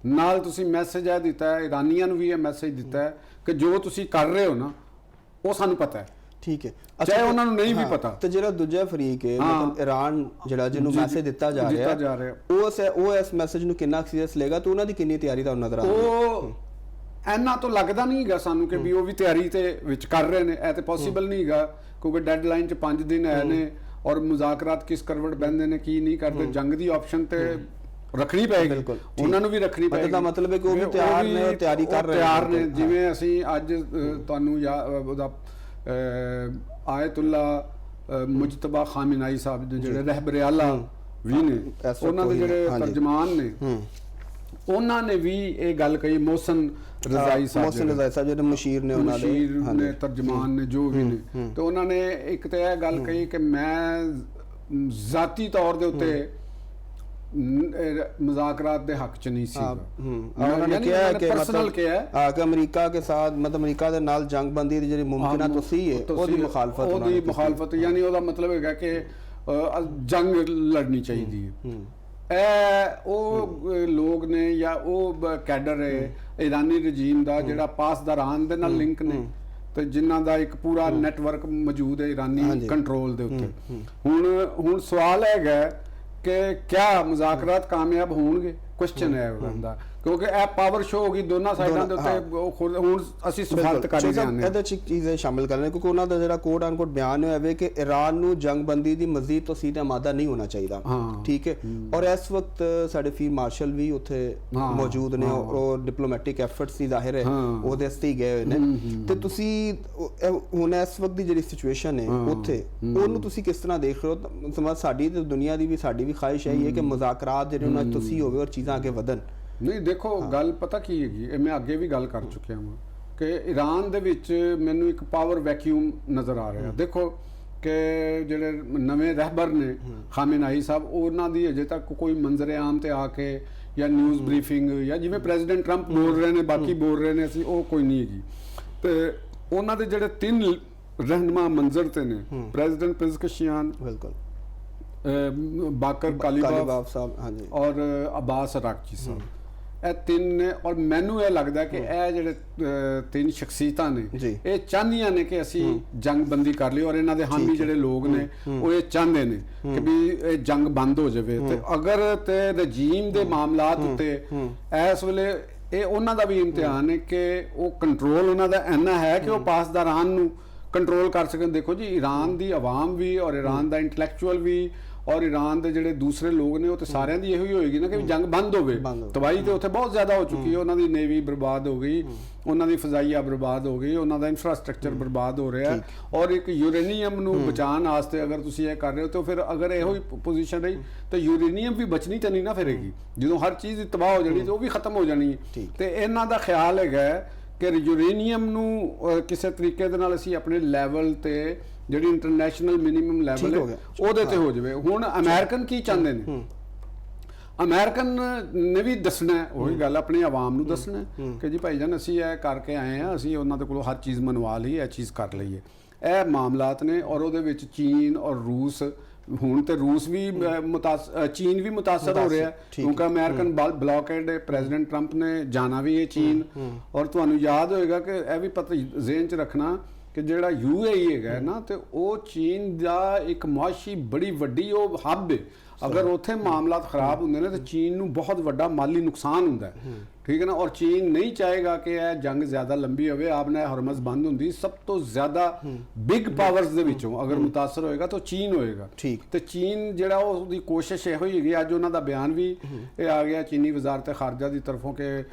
Speaker 2: ਨਾਲ ਤੁਸੀਂ ਮੈਸੇਜ ਇਹ ਦਿੱਤਾ ਹੈ, ਇਰਾਨੀਆਂ ਨੂੰ ਵੀ ਇਹ ਮੈਸੇਜ ਦਿੱਤਾ ਹੈ ਕਿ ਜੋ ਤੁਸੀਂ ਕਰ ਰਹੇ ਹੋ ਨਾ ਉਹ ਸਾਨੂੰ ਪਤਾ ਹੈ,
Speaker 1: ਠੀਕ ਹੈ,
Speaker 2: ਚਾਹੇ ਉਹਨਾਂ ਨੂੰ ਨਹੀਂ ਵੀ ਪਤਾ।
Speaker 1: ਤੇ ਜਿਹੜਾ ਦੂਜਾ ਫਰੀਕ ਹੈ ਮਤਲਬ ਈਰਾਨ ਜਿਹੜਾ ਜਿਹਨੂੰ ਮੈਸੇਜ ਦਿੱਤਾ ਜਾ ਰਿਹਾ ਉਹ ਇਸ ਮੈਸੇਜ ਨੂੰ ਕਿੰਨਾ ਸੀਰੀਅਸ ਲਏਗਾ ਤੇ ਉਹਨਾਂ ਦੀ ਕਿੰਨੀ ਤਿਆਰੀ ਤੁਹਾਨੂੰ ਨਜ਼ਰ ਆਉਂਦੀ ਹੈ?
Speaker 2: ਉਹ ਇੰਨਾ ਤਾਂ ਲੱਗਦਾ ਨਹੀਂ ਹੈਗਾ ਸਾਨੂੰ ਕਿ ਵੀ ਉਹ ਵੀ ਤਿਆਰੀ ਤੇ ਵਿੱਚ ਕਰ ਰਹੇ ਨੇ, ਇਹ ਤੇ ਪੋਸੀਬਲ ਨਹੀਂ ਹੈਗਾ ਕਿਉਂਕਿ ਡੈਡਲਾਈਨ 'ਚ 5 ਦਿਨ ਹੈ ਨੇ, ਔਰ ਮੁਜ਼ਾਕਰਾਤ ਕਿਸ ਕਰਵਟ ਬਹਿੰਦੇ ਨੇ ਕੀ ਨਹੀਂ ਕਰਦੇ, ਜੰਗ ਦੀ ਆਪਸ਼ਨ ਤੇ ਰੱਖਣੀ ਪਏਗੀ, ਉਹਨਾਂ ਨੂੰ ਵੀ ਰੱਖਣੀ ਪਏਗੀ।
Speaker 1: ਇਹਦਾ ਮਤਲਬ ਹੈ ਕਿ ਉਹ ਵੀ ਤਿਆਰ ਨੇ, ਤਿਆਰੀ ਕਰ ਰਹੇ ਨੇ,
Speaker 2: ਤਿਆਰ ਨੇ। ਜਿਵੇਂ ਅਸੀਂ ਅੱਜ ਤੁਹਾਨੂੰ ਉਹਦਾ ਆਇਤੁੱਲਾ ਮੁਜਤਬਾ ਖਾਮੇਨਾਈ ਸਾਹਿਬ ਦੇ ਜਿਹੜੇ ਰਹਿਬਰ ਆਲਾ ਵੀ ਨੇ, ਉਹਨਾਂ ਦੇ ਜਿਹੜੇ ਤਰਜਮਾਨ ਨੇ, ਉਹਨਾਂ ਨੇ ਵੀ ਇਹ ਗੱਲ ਕਹੀ, ਮੋਹਸਨ ਰਜ਼ਾਈ ਸਾਹਿਬ
Speaker 1: ਜਿਹੜੇ ਮੁਸ਼ੀਰ ਨੇ, ਉਹਨਾਂ
Speaker 2: ਦੇ ਤਰਜਮਾਨ ਨੇ ਜੋ ਵੀ ਨੇ, ਤੇ ਉਹਨਾਂ ਨੇ ਇੱਕ ਤਾਂ ਇਹ ਗੱਲ ਕਹੀ ਕਿ ਮੈਂ ਜ਼ਾਤੀ ਤੌਰ ਦੇ ਉੱਤੇ मुज़ाकरात ਦੇ ਹੱਕ ਚ ਨਹੀਂ ਸੀ।
Speaker 1: उन्होंने किया है कि पर्सनल किया है कि अमेरिका के साथ मतलब अमेरिका ਦੇ ਨਾਲ ਜੰਗਬੰਦੀ ਦੀ ਜਿਹੜੀ ਮੁਮਕਿਨਾ ਤੁਸੀਂ ਹੈ ਉਹਦੀ
Speaker 2: ਮੁਖਾਲਫਤ ਯਾਨੀ ਉਹਦਾ ਮਤਲਬ ਹੈਗਾ ਕਿ ਜੰਗ ਲੜਨੀ ਚਾਹੀਦੀ ਹੈ। ਇਹ ਉਹ ਲੋਕ ਨੇ ਜਾਂ ਉਹ ਕੈਡਰ ਹੈ ਇਰਾਨੀ ਰਜੀਮ ਦਾ ਜਿਹੜਾ ਪਾਸਦਾਰਾਨ ਦੇ ਨਾਲ ਲਿੰਕ ਨੇ ਤੇ ਜਿਨ੍ਹਾਂ ਦਾ ਇੱਕ ਪੂਰਾ ਨੈਟਵਰਕ ਮੌਜੂਦ ਹੈ ਇਰਾਨੀ ਕੰਟਰੋਲ ਦੇ ਉੱਤੇ। ਹੁਣ ਸਵਾਲ ਹੈਗਾ ਕਿ ਕਿਆ ਮੁਜ਼ਾਕਰਾਤ ਕਾਮਯਾਬ ਹੋਣਗੇ, ਕੁਐਸਚਨ ਹੈ ਉਹਦਾ, ਕਿਉਂਕਿ ਇਹ ਪਾਵਰ ਸ਼ੋ ਹੋ ਗਈ ਦੋਨਾਂ ਸਾਈਡਾਂ ਦੇ ਉੱਤੇ। ਹੁਣ ਅਸੀਂ ਸਫਾਰਤ ਕਰ ਰਹੇ ਹਾਂ
Speaker 1: ਇਹਦੇ ਚ ਇੱਕ ਚੀਜ਼ ਸ਼ਾਮਿਲ ਕਰ ਰਹੇ ਕਿਉਂਕਿ ਉਹਨਾਂ ਦਾ ਜਿਹੜਾ ਕੋਟ ਅਨਕੋਟ ਬਿਆਨ ਹੋਇਆ ਹੈ ਕਿ ਈਰਾਨ ਨੂੰ ਜੰਗਬੰਦੀ ਦੀ ਮਜ਼ੀਦ ਤਸੀਦ ਆਮਾਦਾ ਨਹੀਂ ਹੋਣਾ ਚਾਹੀਦਾ, ਠੀਕ ਹੈ, ਔਰ ਇਸ ਵਕਤ ਸਾਡੇ ਫੀਲਡ ਮਾਰਸ਼ਲ ਵੀ ਉੱਥੇ ਮੌਜੂਦ ਨੇ ਔਰ ਡਿਪਲੋਮੈਟਿਕ ਐਫਰਟਸ ਦੀ ਜ਼ਾਹਿਰ ਹੈ ਉਹਦੇ ਵਾਸਤੇ ਹੀ ਗਏ ਹੋਏ ਨੇ। ਤੇ ਤੁਸੀਂ ਹੁਣ ਇਸ ਵਕਤ ਦੀ ਜਿਹੜੀ ਸਿਚੁਏਸ਼ਨ ਹੈ ਉੱਥੇ ਉਹਨੂੰ ਤੁਸੀਂ ਕਿਸ ਤਰ੍ਹਾਂ ਦੇਖ ਰਹੇ ਹੋ? ਸਮਝ ਸਾਡੀ ਤੇ ਦੁਨੀਆ ਦੀ ਵੀ ਸਾਡੀ ਵੀ ਖਾਹਿਸ਼ ਹੈ ਕਿ ਮੁਜ਼ਾਕਰਾਤ ਜਿਹੜੇ ਉਹਨਾਂ ਤੁਸੀਂ ਹੋਵੇ ਔਰ ਚੀਜ਼ਾਂ ਅੱਗੇ ਵਧਣ।
Speaker 2: ਨਹੀਂ ਦੇਖੋ ਗੱਲ ਪਤਾ ਕੀ ਹੈਗੀ, ਮੈਂ ਅੱਗੇ ਵੀ ਗੱਲ ਕਰ ਚੁੱਕਿਆ ਹਾਂ ਕਿ ਈਰਾਨ ਦੇ ਵਿੱਚ ਮੈਨੂੰ ਇੱਕ ਪਾਵਰ ਵੈਕਿਊਮ ਨਜ਼ਰ ਆ ਰਿਹਾ। ਦੇਖੋ ਕਿ ਜਿਹੜੇ ਨਵੇਂ ਰਹਿਬਰ ਨੇ ਖਾਮੇਨਾਈ ਸਾਹਿਬ, ਉਹਨਾਂ ਦੀ ਅਜੇ ਤੱਕ ਕੋਈ ਮੰਜ਼ਰ ਆਮ ਤੇ ਆ ਕੇ ਜਾਂ ਨਿਊਜ਼ ਬਰੀਫਿੰਗ ਜਾਂ ਜਿਵੇਂ ਪ੍ਰੈਜ਼ੀਡੈਂਟ ਟਰੰਪ ਬੋਲ ਰਹੇ ਨੇ ਬਾਕੀ ਬੋਲ ਰਹੇ ਨੇ ਅਸੀਂ, ਉਹ ਕੋਈ ਨਹੀਂ ਹੈਗੀ। ਤੇ ਉਹਨਾਂ ਦੇ ਜਿਹੜੇ 3 ਰਹਿਨੁਮਾ ਮੰਜ਼ਰ ਤੇ ਨੇ, ਪ੍ਰੈਜ਼ੀਡੈਂਟ ਪਿਜ਼ਕਸ਼ੀਆਨ, ਬਿਲਕੁਲ ਬਾਕਰ ਕਾਲੀਬਾਫ ਸਾਹਿਬ, ਹਾਂਜੀ, ਔਰ ਅਬਾਸ ਅਰਾਕਚੀ ਸਾਹਿਬ, ਇਹ 3 ਨੇ। ਔਰ ਮੈਨੂੰ ਇਹ ਲੱਗਦਾ ਕਿ ਇਹ ਜਿਹੜੇ 3 ਸ਼ਖਸੀਅਤਾਂ ਨੇ ਇਹ ਚਾਹੁੰਦੀਆਂ ਨੇ ਕਿ ਅਸੀਂ ਜੰਗਬੰਦੀ ਕਰ ਲਈ, ਔਰ ਇਹਨਾਂ ਦੇ ਹਾਮੀ ਜਿਹੜੇ ਲੋਕ ਨੇ ਉਹ ਇਹ ਚਾਹੁੰਦੇ ਨੇ ਕਿ ਵੀ ਇਹ ਜੰਗ ਬੰਦ ਹੋ ਜਾਵੇ। ਤੇ ਅਗਰ ਤੇ ਰਜੀਮ ਦੇ ਮਾਮਲਾਤ ਉੱਤੇ ਇਸ ਵੇਲੇ ਇਹ ਉਹਨਾਂ ਦਾ ਵੀ ਇਮਤਿਹਾਨ ਹੈ ਕਿ ਉਹ ਕੰਟਰੋਲ ਉਹਨਾਂ ਦਾ ਇੰਨਾ ਹੈ ਕਿ ਉਹ ਪਾਸਦਾਰਾਨ ਨੂੰ ਕੰਟਰੋਲ ਕਰ ਸਕਣ। ਦੇਖੋ ਜੀ ਈਰਾਨ ਦੀ ਆਵਾਮ ਵੀ ਔਰ ਈਰਾਨ ਦਾ ਇੰਟੈਲੈਕਚੁਅਲ ਵੀ ਔਰ ਈਰਾਨ ਦੇ ਜਿਹੜੇ ਦੂਸਰੇ ਲੋਕ ਨੇ ਉਹ ਤੇ ਸਾਰਿਆਂ ਦੀ ਇਹੋ ਹੀ ਹੋਏਗੀ ਨਾ ਕਿ ਜੰਗ ਬੰਦ ਹੋਵੇ। ਤਬਾਹੀ ਤੇ ਉੱਥੇ ਬਹੁਤ ਜ਼ਿਆਦਾ ਹੋ ਚੁੱਕੀ ਹੈ, ਉਹਨਾਂ ਦੀ ਨੇਵੀ ਬਰਬਾਦ ਹੋ ਗਈ, ਉਹਨਾਂ ਦੀ ਫਜ਼ਾਈਆ ਬਰਬਾਦ ਹੋ ਗਈ, ਉਹਨਾਂ ਦਾ ਇਨਫਰਾਸਟ੍ਰਕਚਰ ਬਰਬਾਦ ਹੋ ਰਿਹਾ। ਔਰ ਇੱਕ ਯੂਰੇਨੀਅਮ ਨੂੰ ਬਚਾਉਣ ਵਾਸਤੇ ਅਗਰ ਤੁਸੀਂ ਇਹ ਕਰ ਰਹੇ ਹੋ ਤਾਂ ਫਿਰ ਅਗਰ ਇਹੋ ਹੀ ਪੋਜੀਸ਼ਨ ਰਹੀ ਤਾਂ ਯੂਰੇਨੀਅਮ ਵੀ ਬਚਣੀ ਤਾਂ ਨਹੀਂ ਨਾ ਫਿਰੇਗੀ। ਜਦੋਂ ਹਰ ਚੀਜ਼ ਤਬਾਹ ਹੋ ਜਾਣੀ ਤਾਂ ਉਹ ਵੀ ਖਤਮ ਹੋ ਜਾਣੀ ਹੈ। ਤੇ ਇਹਨਾਂ ਦਾ ਖਿਆਲ ਹੈਗਾ ਕਿ ਯੂਰੇਨੀਅਮ ਨੂੰ ਕਿਸੇ ਤਰੀਕੇ ਦੇ ਨਾਲ ਅਸੀਂ ਆਪਣੇ ਲੈਵਲ ਤੇ ਜਿਹੜੀ ਇੰਟਰਨੈਸ਼ਨਲ ਮਿਨੀਮਮ ਲੈਵਲ ਹੈ ਉਹਦੇ ਤੇ ਹੋ ਜਾਵੇ। ਹੁਣ ਅਮਰੀਕਨ ਕੀ ਚਾਹੁੰਦੇ ਨੇ? ਅਮਰੀਕਨ ਨੇ ਵੀ ਦੱਸਣਾ, ਉਹੀ ਗੱਲ ਆਪਣੀ ਆਵਾਮ ਨੂੰ ਦੱਸਣਾ ਕਿ ਜੀ ਭਾਈਜਾਨ ਅਸੀਂ ਇਹ ਕਰਕੇ ਆਏ ਹਾਂ, ਅਸੀਂ ਉਹਨਾਂ ਦੇ ਕੋਲੋਂ ਹਰ ਚੀਜ਼ ਮੰਨਵਾ ਲਈ, ਇਹ ਚੀਜ਼ ਕਰ ਲਈਏ। ਇਹ ਮਾਮਲਾਤ ਨੇ। ਔਰ ਉਹਦੇ ਵਿੱਚ ਚੀਨ ਔਰ ਰੂਸ, ਹੁਣ ਤੇ ਰੂਸ ਵੀ ਚੀਨ ਵੀ ਮੁਤਾਸਰ ਹੋ ਰਿਹਾ ਕਿਉਂਕਿ ਅਮਰੀਕਨ ਬਲੌਕੇਡ ਪ੍ਰੈਜ਼ੀਡੈਂਟ ਟਰੰਪ ਨੇ ਜਾਣਾ ਵੀ ਹੈ ਚੀਨ। ਔਰ ਤੁਹਾਨੂੰ ਯਾਦ ਹੋਏਗਾ ਕਿ ਇਹ ਵੀ ਪਤਾ ਜ਼ਿਹਨ 'ਚ ਰੱਖਣਾ ਕਿ ਜਿਹੜਾ UAE ਹੈਗਾ ਨਾ ਤੇ ਉਹ ਚੀਨ ਦਾ ਇੱਕ ਮੁਆਸ਼ੀ ਬੜੀ ਵੱਡੀ ਉਹ ਹੱਬ ਹੈ। ਅਗਰ ਉੱਥੇ ਮਾਮਲਾਤ ਖਰਾਬ ਹੁੰਦੇ ਨੇ ਤਾਂ ਚੀਨ ਨੂੰ ਬਹੁਤ ਵੱਡਾ ਮਾਲੀ ਨੁਕਸਾਨ ਹੁੰਦਾ ਹੈ, ਠੀਕ ਹੈ ਨਾ। ਔਰ ਚੀਨ ਨਹੀਂ ਚਾਹੇਗਾ ਕਿ ਇਹ ਜੰਗ ਜ਼ਿਆਦਾ ਲੰਬੀ ਹੋਵੇ। ਆਪਨੇ ਹਰਮਜ਼ ਬੰਦ ਹੁੰਦੀ, ਸਭ ਤੋਂ ਜ਼ਿਆਦਾ ਬਿਗ ਪਾਵਰਸ ਦੇ ਵਿੱਚੋਂ ਅਗਰ ਮੁਤਾਸਰ ਹੋਏਗਾ ਤਾਂ ਚੀਨ ਹੋਏਗਾ।
Speaker 1: ਠੀਕ।
Speaker 2: ਤੇ ਚੀਨ ਜਿਹੜਾ ਉਹਦੀ ਕੋਸ਼ਿਸ਼ ਇਹੋ ਹੀ ਹੈਗੀ, ਅੱਜ ਉਹਨਾਂ ਦਾ ਬਿਆਨ ਵੀ ਇਹ ਆ ਗਿਆ ਚੀਨੀ ਵਜ਼ਾਰਤ ਖਾਰਜਾ ਦੀ ਤਰਫੋਂ ਕਿ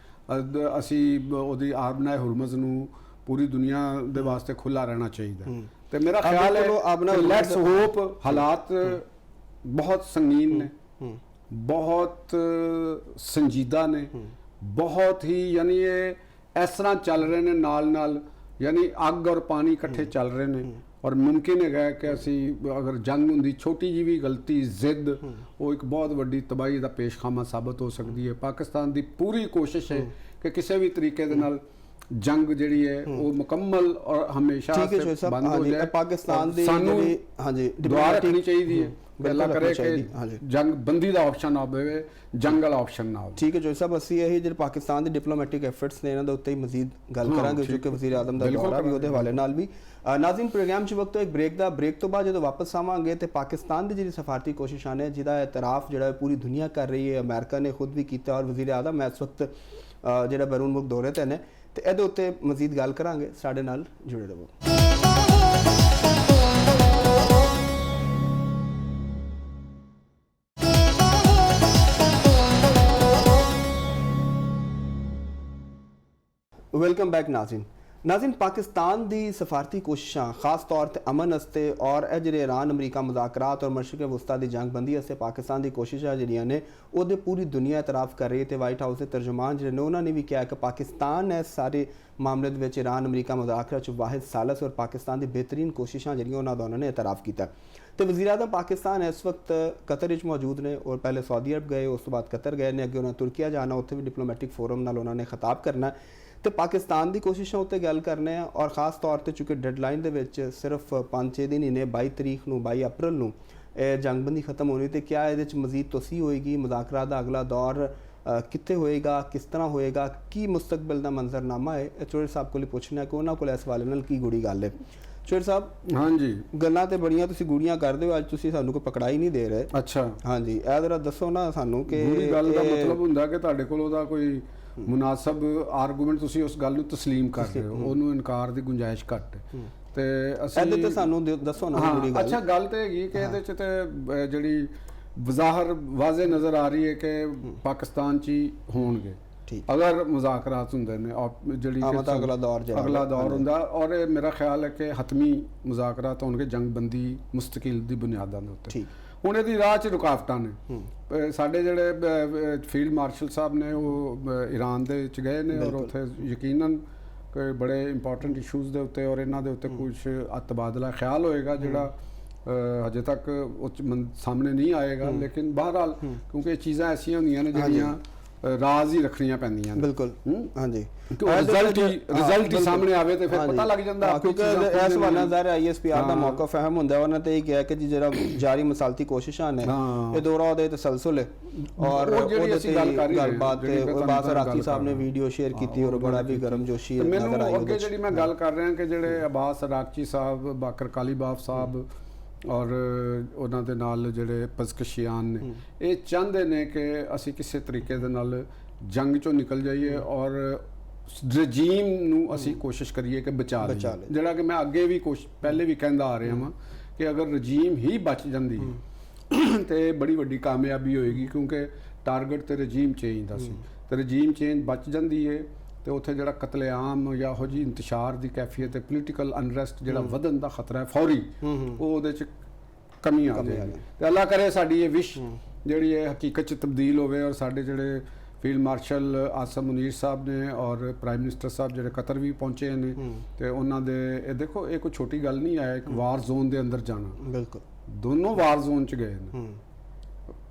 Speaker 2: ਅਸੀਂ ਉਹਦੀ ਆਬਨਾ ਹਰਮਜ਼ ਨੂੰ ਪੂਰੀ ਦੁਨੀਆ ਦੇ ਵਾਸਤੇ ਖੁੱਲਾ ਰਹਿਣਾ ਚਾਹੀਦਾ। ਤੇ ਮੇਰਾ ਖਿਆਲ ਹੈ ਲੈਟਸ ਹੋਪ ਹਾਲਾਤ ਬਹੁਤ ਸੰਗੀਨ ਨੇ, ਬਹੁਤ ਸੰਜੀਦਾ ਨੇ, ਬਹੁਤ ਹੀ ਯਾਨੀ ਇਹ ਇਸ ਤਰ੍ਹਾਂ ਚੱਲ ਰਹੇ ਨੇ ਨਾਲ ਯਾਨੀ ਅੱਗ ਔਰ ਪਾਣੀ ਇਕੱਠੇ ਚੱਲ ਰਹੇ ਨੇ। ਔਰ ਮੁਮਕਿਨ ਹੈਗਾ ਕਿ ਅਸੀਂ ਅਗਰ ਜੰਗ ਹੁੰਦੀ ਛੋਟੀ ਜਿਹੀ ਵੀ ਗਲਤੀ ਜ਼ਿੱਦ ਉਹ ਇੱਕ ਬਹੁਤ ਵੱਡੀ ਤਬਾਹੀ ਦਾ ਪੇਸ਼ਖਾਮਾ ਸਾਬਤ ਹੋ ਸਕਦੀ ਹੈ। ਪਾਕਿਸਤਾਨ ਦੀ ਪੂਰੀ ਕੋਸ਼ਿਸ਼ ਹੈ ਕਿ ਕਿਸੇ ਵੀ ਤਰੀਕੇ ਦੇ ਨਾਲ ਜੰਗ ਜਿਹੜੀ ਹੈ ਉਹ ਮੁਕੰਮਲ ਔਰ ਹਮੇਸ਼ਾ ਬੰਦ ਹੋ ਜਾਏ।
Speaker 1: ਪਾਕਿਸਤਾਨ ਦੀ
Speaker 2: ਜਿਹੜੀ ਦੁਆ ਰੱਖਣੀ ਚਾਹੀਦੀ ਹੈ, ਪਹਿਲਾਂ ਕਰੇ ਕਿ ਜੰਗ ਬੰਦੀ ਦਾ ਆਪਸ਼ਨ ਨਾ ਹੋਵੇ, ਜੰਗ ਵਾਲਾ ਆਪਸ਼ਨ ਨਾ ਹੋਵੇ।
Speaker 1: ਠੀਕ ਹੈ ਜੋਈ ਸਾਹਿਬ, ਅਸੀਂ ਇਹ ਜਿਹੜੇ ਪਾਕਿਸਤਾਨ ਦੇ ਡਿਪਲੋਮੈਟਿਕ ਐਫਰਟਸ ਨੇ ਇਹਨਾਂ ਦੇ ਉੱਤੇ ਹੀ ਮਜ਼ੀਦ ਗੱਲ ਕਰਾਂਗੇ, ਕਿਉਂਕਿ ਵਜ਼ੀਰ ਆਜ਼ਮ ਦਾ ਦੌਰਾ ਵੀ ਉਹਦੇ ਹਵਾਲੇ ਨਾਲ ਵੀ। ਨਾਜ਼ਰੀਨ, ਪ੍ਰੋਗਰਾਮ 'ਚ ਵਕਤ ਇੱਕ ਬ੍ਰੇਕ ਤੋਂ ਬਾਅਦ ਜਦੋਂ ਵਾਪਸ ਆਵਾਂਗੇ ਤੇ ਪਾਕਿਸਤਾਨ ਦੀ ਜਿਹੜੀ ਸਫਾਰਤੀ ਕੋਸ਼ਿਸ਼ਾਂ ਨੇ ਜਿਹਦਾ ਇਤਰਾਫ ਜਿਹੜਾ ਪੂਰੀ ਦੁਨੀਆ ਕਰ ਰਹੀ ਹੈ, ਅਮਰੀਕਾ ਨੇ ਖੁਦ ਵੀ ਕੀਤਾ ਔਰ ਵਜ਼ੀਰ ਆਜ਼ਮ ਇਸ ਵਕਤ ਜਿਹੜਾ ਬੈਰੂਨ ਮੁਲਕ ਦੌਰੇ ਤੇ ਨੇ, ਤੇ ਇਹਦੇ ਉੱਤੇ ਮਜ਼ੀਦ ਗੱਲ ਕਰਾਂਗੇ। ਸਾਡੇ ਨਾਲ ਜੁੜੇ ਰਹੋ। ਵੈਲਕਮ ਬੈਕ ਨਾਜ਼ਰੀਨ, ਪਾਕਿਸਤਾਨ ਦੀ ਸਫਾਰਤੀ ਕੋਸ਼ਿਸ਼ਾਂ ਖਾਸ ਤੌਰ ਤੇ ਅਮਨ ਵਾਸਤੇ ਔਰ ਇਹ ਜਿਹੜੇ ਇਰਾਨ ਅਮਰੀਕਾ ਮੁਜ਼ਾਕਰਾਤ ਔਰ ਮਸ਼ਰਕ ਵਸਤਾ ਦੀ ਜੰਗ ਬੰਦੀ ਵਾਸਤੇ ਪਾਕਿਸਤਾਨ ਦੀ ਕੋਸ਼ਿਸ਼ਾਂ ਜਿਹੜੀਆਂ ਨੇ ਉਹਦੇ ਪੂਰੀ ਦੁਨੀਆ ਇਤਰਾਫ ਕਰ ਰਹੀ ਹੈ। ਤੇ ਵਾਈਟ ਹਾਊਸ ਦੇ ਤਰਜਮਾਨ ਜਿਹੜੇ ਨੇ ਉਹਨਾਂ ਨੇ ਵੀ ਕਿਹਾ ਕਿ ਪਾਕਿਸਤਾਨ ਇਸ ਸਾਰੇ ਮਾਮਲੇ ਦੇ ਵਿੱਚ ਇਰਾਨ ਅਮਰੀਕਾ ਮੁਜ਼ਾਕਰਾਤ 'ਚ ਵਾਹਿਦ ਸਾਲਸ ਔਰ ਪਾਕਿਸਤਾਨ ਦੀ ਬਿਹਤਰੀਨ ਕੋਸ਼ਿਸ਼ਾਂ ਜਿਹੜੀਆਂ ਉਹਨਾਂ ਦਾ ਉਹਨਾਂ ਨੇ ਇਤਰਾਫ ਕੀਤਾ। ਤੇ ਵਜ਼ੀਰ ਆਜ਼ਮ ਪਾਕਿਸਤਾਨ ਇਸ ਵਕਤ ਕਤਰ ਵਿੱਚ ਮੌਜੂਦ ਨੇ ਔਰ ਪਹਿਲੇ ਸਾਊਦੀ ਅਰਬ ਗਏ, ਉਸ ਤੋਂ ਬਾਅਦ ਕਤਰ ਗਏ ਨੇ, ਅੱਗੇ ਉਹਨਾਂ ਤੁਰਕੀਆ ਜਾਣਾ, ਉੱਥੇ ਵੀ ਡਿਪਲੋਮੈਟਿਕ ਫੋਰਮ ਨਾਲ ਉਹਨਾਂ ਨੇ ਖਿਤਾਬ ਕਰਨਾ ਤੇ ਪਾਕਿਸਤਾਨ ਦੀ ਕੋਸ਼ਿਸ਼ਾਂ ਉੱਤੇ ਗੱਲ ਕਰਨੇ ਆ। ਔਰ ਖਾਸ ਤੌਰ ਤੇ ਚੂँਕਿ ਡੈਡਲਾਈਨ ਦੇ ਵਿੱਚ ਸਿਰਫ 5-6 ਦਿਨ ਹੀ ਨੇ, 22 ਤਰੀਕ ਨੂੰ 22 ਅਪ੍ਰੈਲ ਨੂੰ ਇਹ ਜੰਗਬੰਦੀ ਖਤਮ ਹੋਣੀ, ਤੇ ਕਿਆ ਇਹਦੇ ਵਿੱਚ ਮਜ਼ੀਦ ਤੋਸੀ ਹੋਏਗੀ, ਮੁਜ਼ਾਕਰਾਤ ਦਾ ਅਗਲਾ ਦੌਰ ਕਿੱਥੇ ਹੋਏਗਾ, ਕਿਸ ਤਰ੍ਹਾਂ ਹੋਏਗਾ, ਕੀ ਮੁਸਤਕਬਲ ਦਾ ਮੰਜ਼ਰਨਾਮਾ ਹੈ, ਇਹ ਚੋਰ ਸਾਹਿਬ ਕੋਲ ਪੁੱਛਣਾ ਕਿ ਉਹਨਾਂ ਕੋਲ ਇਸ ਹਵਾਲੇ ਨਾਲ ਕੀ ਗੂੜੀ ਗੱਲ ਹੈ। ਚੋਰ ਸਾਹਿਬ,
Speaker 2: ਹਾਂਜੀ,
Speaker 1: ਗੱਲਾਂ ਤੇ ਬੜੀਆਂ ਤੁਸੀਂ ਗੂੜੀਆਂ ਕਰਦੇ ਹੋ, ਅੱਜ ਤੁਸੀਂ ਸਾਨੂੰ ਕੋਈ ਪਕੜਾ ਹੀ ਨਹੀਂ ਦੇ ਰਹੇ।
Speaker 2: ਅੱਛਾ,
Speaker 1: ਹਾਂਜੀ, ਇਹ ਜ਼ਰਾ ਦੱਸੋ ਨਾ ਸਾਨੂੰ ਕਿ
Speaker 2: ਗੂੜੀ ਗੱਲ ਦਾ ਮਤਲਬ ਹੁੰਦਾ ਕਿ ਤੁਹਾਡੇ ਕੋਲ ਉਹਦਾ ਕੋਈ ਮੁਨਾਸਬ ਆਰਗੂਮੈਂਟ, ਤੁਸੀਂ ਉਸ ਗੱਲ ਨੂੰ ਤਸਲੀਮ ਕਰ ਰਹੇ ਹੋ, ਉਹਨੂੰ ਇਨਕਾਰ ਦੀ ਗੁੰਜਾਇਸ਼ ਘੱਟ ਹੈ। ਤੇ ਅਸੀਂ
Speaker 1: ਇਹਦੇ ਤੇ ਸਾਨੂੰ ਦੱਸੋ ਨਾ ਗੂੜੀ ਗੱਲ।
Speaker 2: ਅੱਛਾ, ਗੱਲ ਤੇ ਹੈਗੀ ਕਿ ਇਹਦੇ ਚ ਤੇ ਜਿਹੜੀ ਵਜ਼ਾਹਰ ਵਾਜ਼ੇ ਨਜ਼ਰ ਆ ਰਹੀ ਹੈ ਕਿ ਪਾਕਿਸਤਾਨ 'ਚ ਹੀ ਹੋਣਗੇ ਅਗਰ ਮੁਜ਼ਾਕਰਾਤ ਹੁੰਦੇ ਨੇ, ਜਿਹੜੀ ਅਗਲਾ ਦੌਰ ਹੁੰਦਾ। ਔਰ ਇਹ ਮੇਰਾ ਖਿਆਲ ਹੈ ਕਿ ਹਤਮੀ ਮੁਜ਼ਾਕਰਾਤ ਹੋਣਗੇ ਜੰਗਬੰਦੀ ਮੁਸਤਕਿਲ ਦੀ ਬੁਨਿਆਦਾਂ ਦੇ ਉੱਤੇ। ਹੁਣ ਇਹਦੀ ਰਾਹ 'ਚ ਰੁਕਾਵਟਾਂ ਨੇ। ਸਾਡੇ ਜਿਹੜੇ ਫੀਲਡ ਮਾਰਸ਼ਲ ਸਾਹਿਬ ਨੇ ਉਹ ਈਰਾਨ ਦੇ ਵਿੱਚ ਗਏ ਨੇ ਔਰ ਉੱਥੇ ਯਕੀਨਨ ਕੋਈ ਬੜੇ ਇੰਪੋਰਟੈਂਟ ਇਸ਼ੂਜ਼ ਦੇ ਉੱਤੇ ਔਰ ਇਹਨਾਂ ਦੇ ਉੱਤੇ ਕੁਝ ਤਬਾਦਲਾ ਖਿਆਲ ਹੋਏਗਾ ਜਿਹੜਾ ਹਜੇ ਤੱਕ ਸਾਹਮਣੇ ਨਹੀਂ ਆਏਗਾ। ਲੇਕਿਨ ਬਹਰਹਾਲ ਕਿਉਂਕਿ ਇਹ ਚੀਜ਼ਾਂ ਐਸੀਆਂ ਹੁੰਦੀਆਂ ਨੇ ਜਿਹੜੀਆਂ ਰਾਜ਼ ਹੀ ਰੱਖਣੀਆਂ ਪੈਂਦੀਆਂ ਨੇ। ਬਿਲਕੁਲ, ਹਾਂਜੀ, ਰਿਜ਼ਲਟ ਹੀ ਸਾਹਮਣੇ ਆਵੇ ਤੇ ਫਿਰ ਪਤਾ ਲੱਗ ਜਾਂਦਾ।
Speaker 1: ਕਿਉਂਕਿ ਇਸ ਵਾਲਾ ਜ਼ਾਹਿਰ ISPR ਦਾ ਮੌਕਫ ਅਹਿਮ ਹੁੰਦਾ, ਉਹਨਾਂ ਤੇ ਇਹ ਕਿਹਾ ਕਿ ਜਿਹੜਾ ਜਾਰੀ ਮਸਾਲਤੀ ਕੋਸ਼ਿਸ਼ਾਂ ਨੇ ਇਹ ਦੌਰਾ ਉਹਦੇ ਤਸਲਸਲ ਹੈ ਔਰ ਉਹਦੇ ਤੇ ਗੱਲਬਾਤ ਤੇ ਅਬਾਸ ਅਰਾਕਚੀ ਸਾਹਿਬ ਨੇ ਵੀਡੀਓ ਸ਼ੇਅਰ ਕੀਤੀ ਔਰ ਬੜਾ ਵੀ ਗਰਮਜੋਸ਼ੀ ਨਜ਼ਰ ਆਈ।
Speaker 2: ਅੱਗੇ ਜਿਹੜੀ ਮੈਂ ਗੱਲ ਕਰ ਰਿਹਾ ਕਿ ਜਿਹੜੇ ਅਬਾਸ ਅਰਾਕਚੀ ਸਾਹਿਬ, ਬਾਕਰ ਕਾਲੀਬਾਫ ਸਾਹਿਬ ਔਰ ਉਹਨਾਂ ਦੇ ਨਾਲ ਜਿਹੜੇ ਪਜ਼ਕਸ਼ੀਆਨ ਨੇ, ਇਹ ਚਾਹੁੰਦੇ ਨੇ ਕਿ ਅਸੀਂ ਕਿਸੇ ਤਰੀਕੇ ਦੇ ਨਾਲ ਜੰਗ ਚੋਂ ਨਿਕਲ ਜਾਈਏ ਔਰ ਰਜੀਮ ਨੂੰ ਅਸੀਂ ਕੋਸ਼ਿਸ਼ ਕਰੀਏ ਕਿ ਬਚਾ ਲਈਏ। ਜਿਹੜਾ ਕਿ ਮੈਂ ਅੱਗੇ ਵੀ ਪਹਿਲੇ ਵੀ ਕਹਿੰਦਾ ਆ ਰਿਹਾ ਹਾਂ ਕਿ ਅਗਰ ਰਜੀਮ ਹੀ ਬਚ ਜਾਂਦੀ ਤੇ ਬੜੀ ਵੱਡੀ ਕਾਮਯਾਬੀ ਹੋਏਗੀ, ਕਿਉਂਕਿ ਟਾਰਗੇਟ ਤੇ ਰਜੀਮ ਚੇਂਜ ਦਾ ਸੀ। ਤੇ ਰਜੀਮ ਚੇਂਜ ਬਚ ਜਾਂਦੀ ਹੈ ਤੇ ਉੱਥੇ ਜਿਹੜਾ ਕਤਲੇਆਮ ਜਾਂ ਇਹੋ ਜਿਹੀ ਇੰਤਸ਼ਾਰ ਦੀ ਕੈਫੀਅਤ ਤੇ ਪੋਲੀਟੀਕਲ ਅਨਰੈਸਟ ਜਿਹੜਾ ਵਧਣ ਦਾ ਖਤਰਾ ਹੈ ਫੌਰੀ, ਉਹ ਉਹਦੇ 'ਚ ਕਮੀ ਆ ਜਾਏਗੀ। ਤੇ ਅੱਲਾ ਕਰੇ ਸਾਡੀ ਇਹ ਵਿਸ਼ ਜਿਹੜੀ ਹੈ ਹਕੀਕਤ 'ਚ ਤਬਦੀਲ ਹੋਵੇ ਔਰ ਸਾਡੇ ਜਿਹੜੇ ਫੀਲਡ ਮਾਰਸ਼ਲ ਆਸਮ ਮੁਨੀਰ ਸਾਹਿਬ ਨੇ ਔਰ ਪ੍ਰਾਈਮ ਮਿਨਿਸਟਰ ਸਾਹਿਬ ਜਿਹੜੇ ਕਤਰ ਵੀ ਪਹੁੰਚੇ ਨੇ ਤੇ ਉਹਨਾਂ ਦੇ ਇਹ ਦੇਖੋ, ਇਹ ਕੋਈ ਛੋਟੀ ਗੱਲ ਨਹੀਂ ਹੈ ਇੱਕ ਵਾਰ ਜ਼ੋਨ ਦੇ ਅੰਦਰ ਜਾਣਾ। ਬਿਲਕੁਲ, ਦੋਨੋਂ ਵਾਰ ਜ਼ੋਨ 'ਚ ਗਏ ਨੇ,